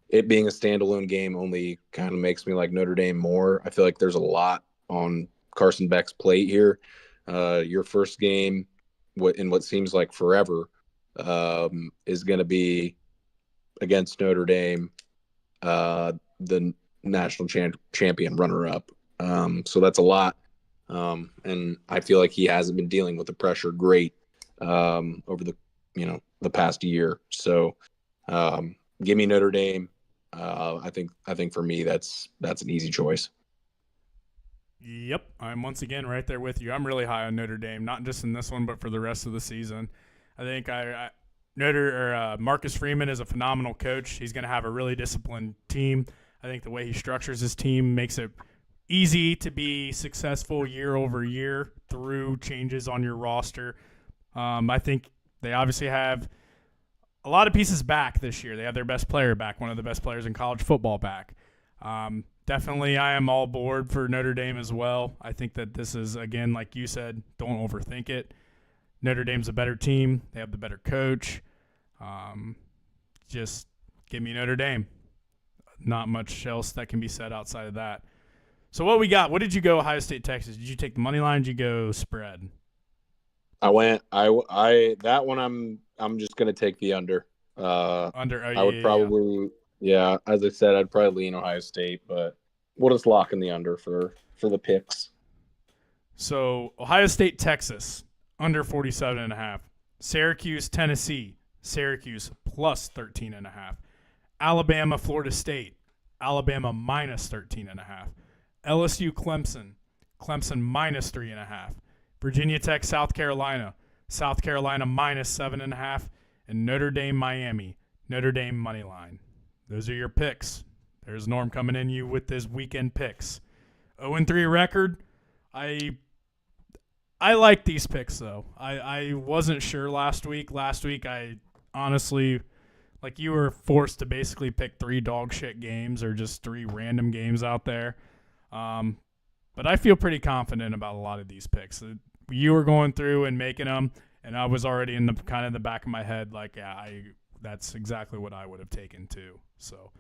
It being a standalone game only kind of makes me like Notre Dame more. I feel like there's a lot on Carson Beck's plate here. Your first game, in what seems like forever, is going to be against Notre Dame, the national champion runner-up. So that's a lot. And I feel like he hasn't been dealing with the pressure great over the past year. So give me Notre Dame. I think for me that's an easy choice. Yep, I'm once again right there with you. I'm really high on Notre Dame, not just in this one, but for the rest of the season. I think Marcus Freeman is a phenomenal coach. He's going to have a really disciplined team. I think the way he structures his team makes it easy to be successful year over year through changes on your roster. I think they obviously have a lot of pieces back this year. They have their best player back, one of the best players in college football back. Definitely, I am all board for Notre Dame as well. I think that this is, again, like you said, don't overthink it. Notre Dame's a better team. They have the better coach. Just give me Notre Dame. Not much else that can be said outside of that. So what we got? What did you go Ohio State, Texas? Did you take the money line? Did you go spread? That one I'm just going to take the under. Under. I would probably. Yeah, as I said, I'd probably lean Ohio State, but we'll just lock in the under for the picks. So Ohio State, Texas, under 47.5. Syracuse, Tennessee, Syracuse plus 13.5. Alabama, Florida State, Alabama minus 13.5. LSU, Clemson, Clemson minus 3.5. Virginia Tech, South Carolina minus 7.5. And Notre Dame, Miami, Notre Dame money line. Those are your picks. There's Norm coming in you with his weekend picks. 0-3 record. I like these picks, though. I wasn't sure last week. Last week, I honestly, like, you were forced to basically pick 3 dog shit games or just 3 random games out there. But I feel pretty confident about a lot of these picks. You were going through and making them, and I was already in the kind of the back of my head, like, yeah, that's exactly what I would have taken too. So,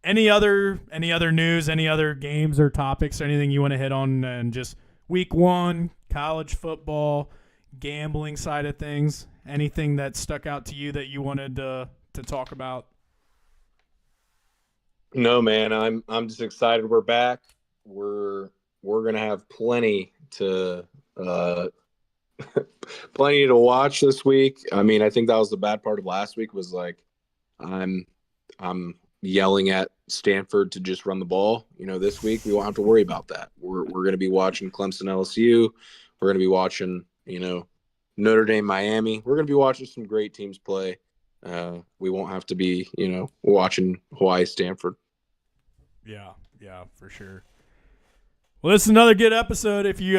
any other news, any other games or topics or anything you want to hit on, and just week 1, college football, gambling side of things, anything that stuck out to you that you wanted to talk about? No, man, I'm just excited we're back. We're gonna have plenty to watch this week. I mean, I think that was the bad part of last week was like I'm yelling at Stanford to just run the ball. This week we won't have to worry about that. We're going to be watching Clemson, LSU. We're going to be watching, Notre Dame, Miami. We're going to be watching some great teams play. We won't have to be, watching Hawaii, Stanford. Yeah, for sure. Well, this is another good episode. If you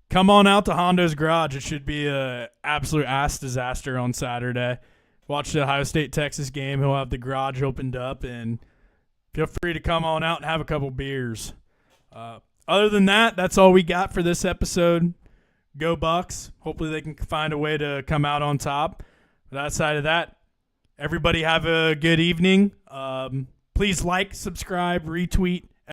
come on out to Hondo's Garage, it should be an absolute ass disaster on Saturday. Watch the Ohio State Texas game. He'll have the garage opened up, and feel free to come on out and have a couple beers. Other than that, that's all we got for this episode. Go Bucks. Hopefully they can find a way to come out on top. But outside of that, everybody have a good evening. Please like, subscribe, retweet,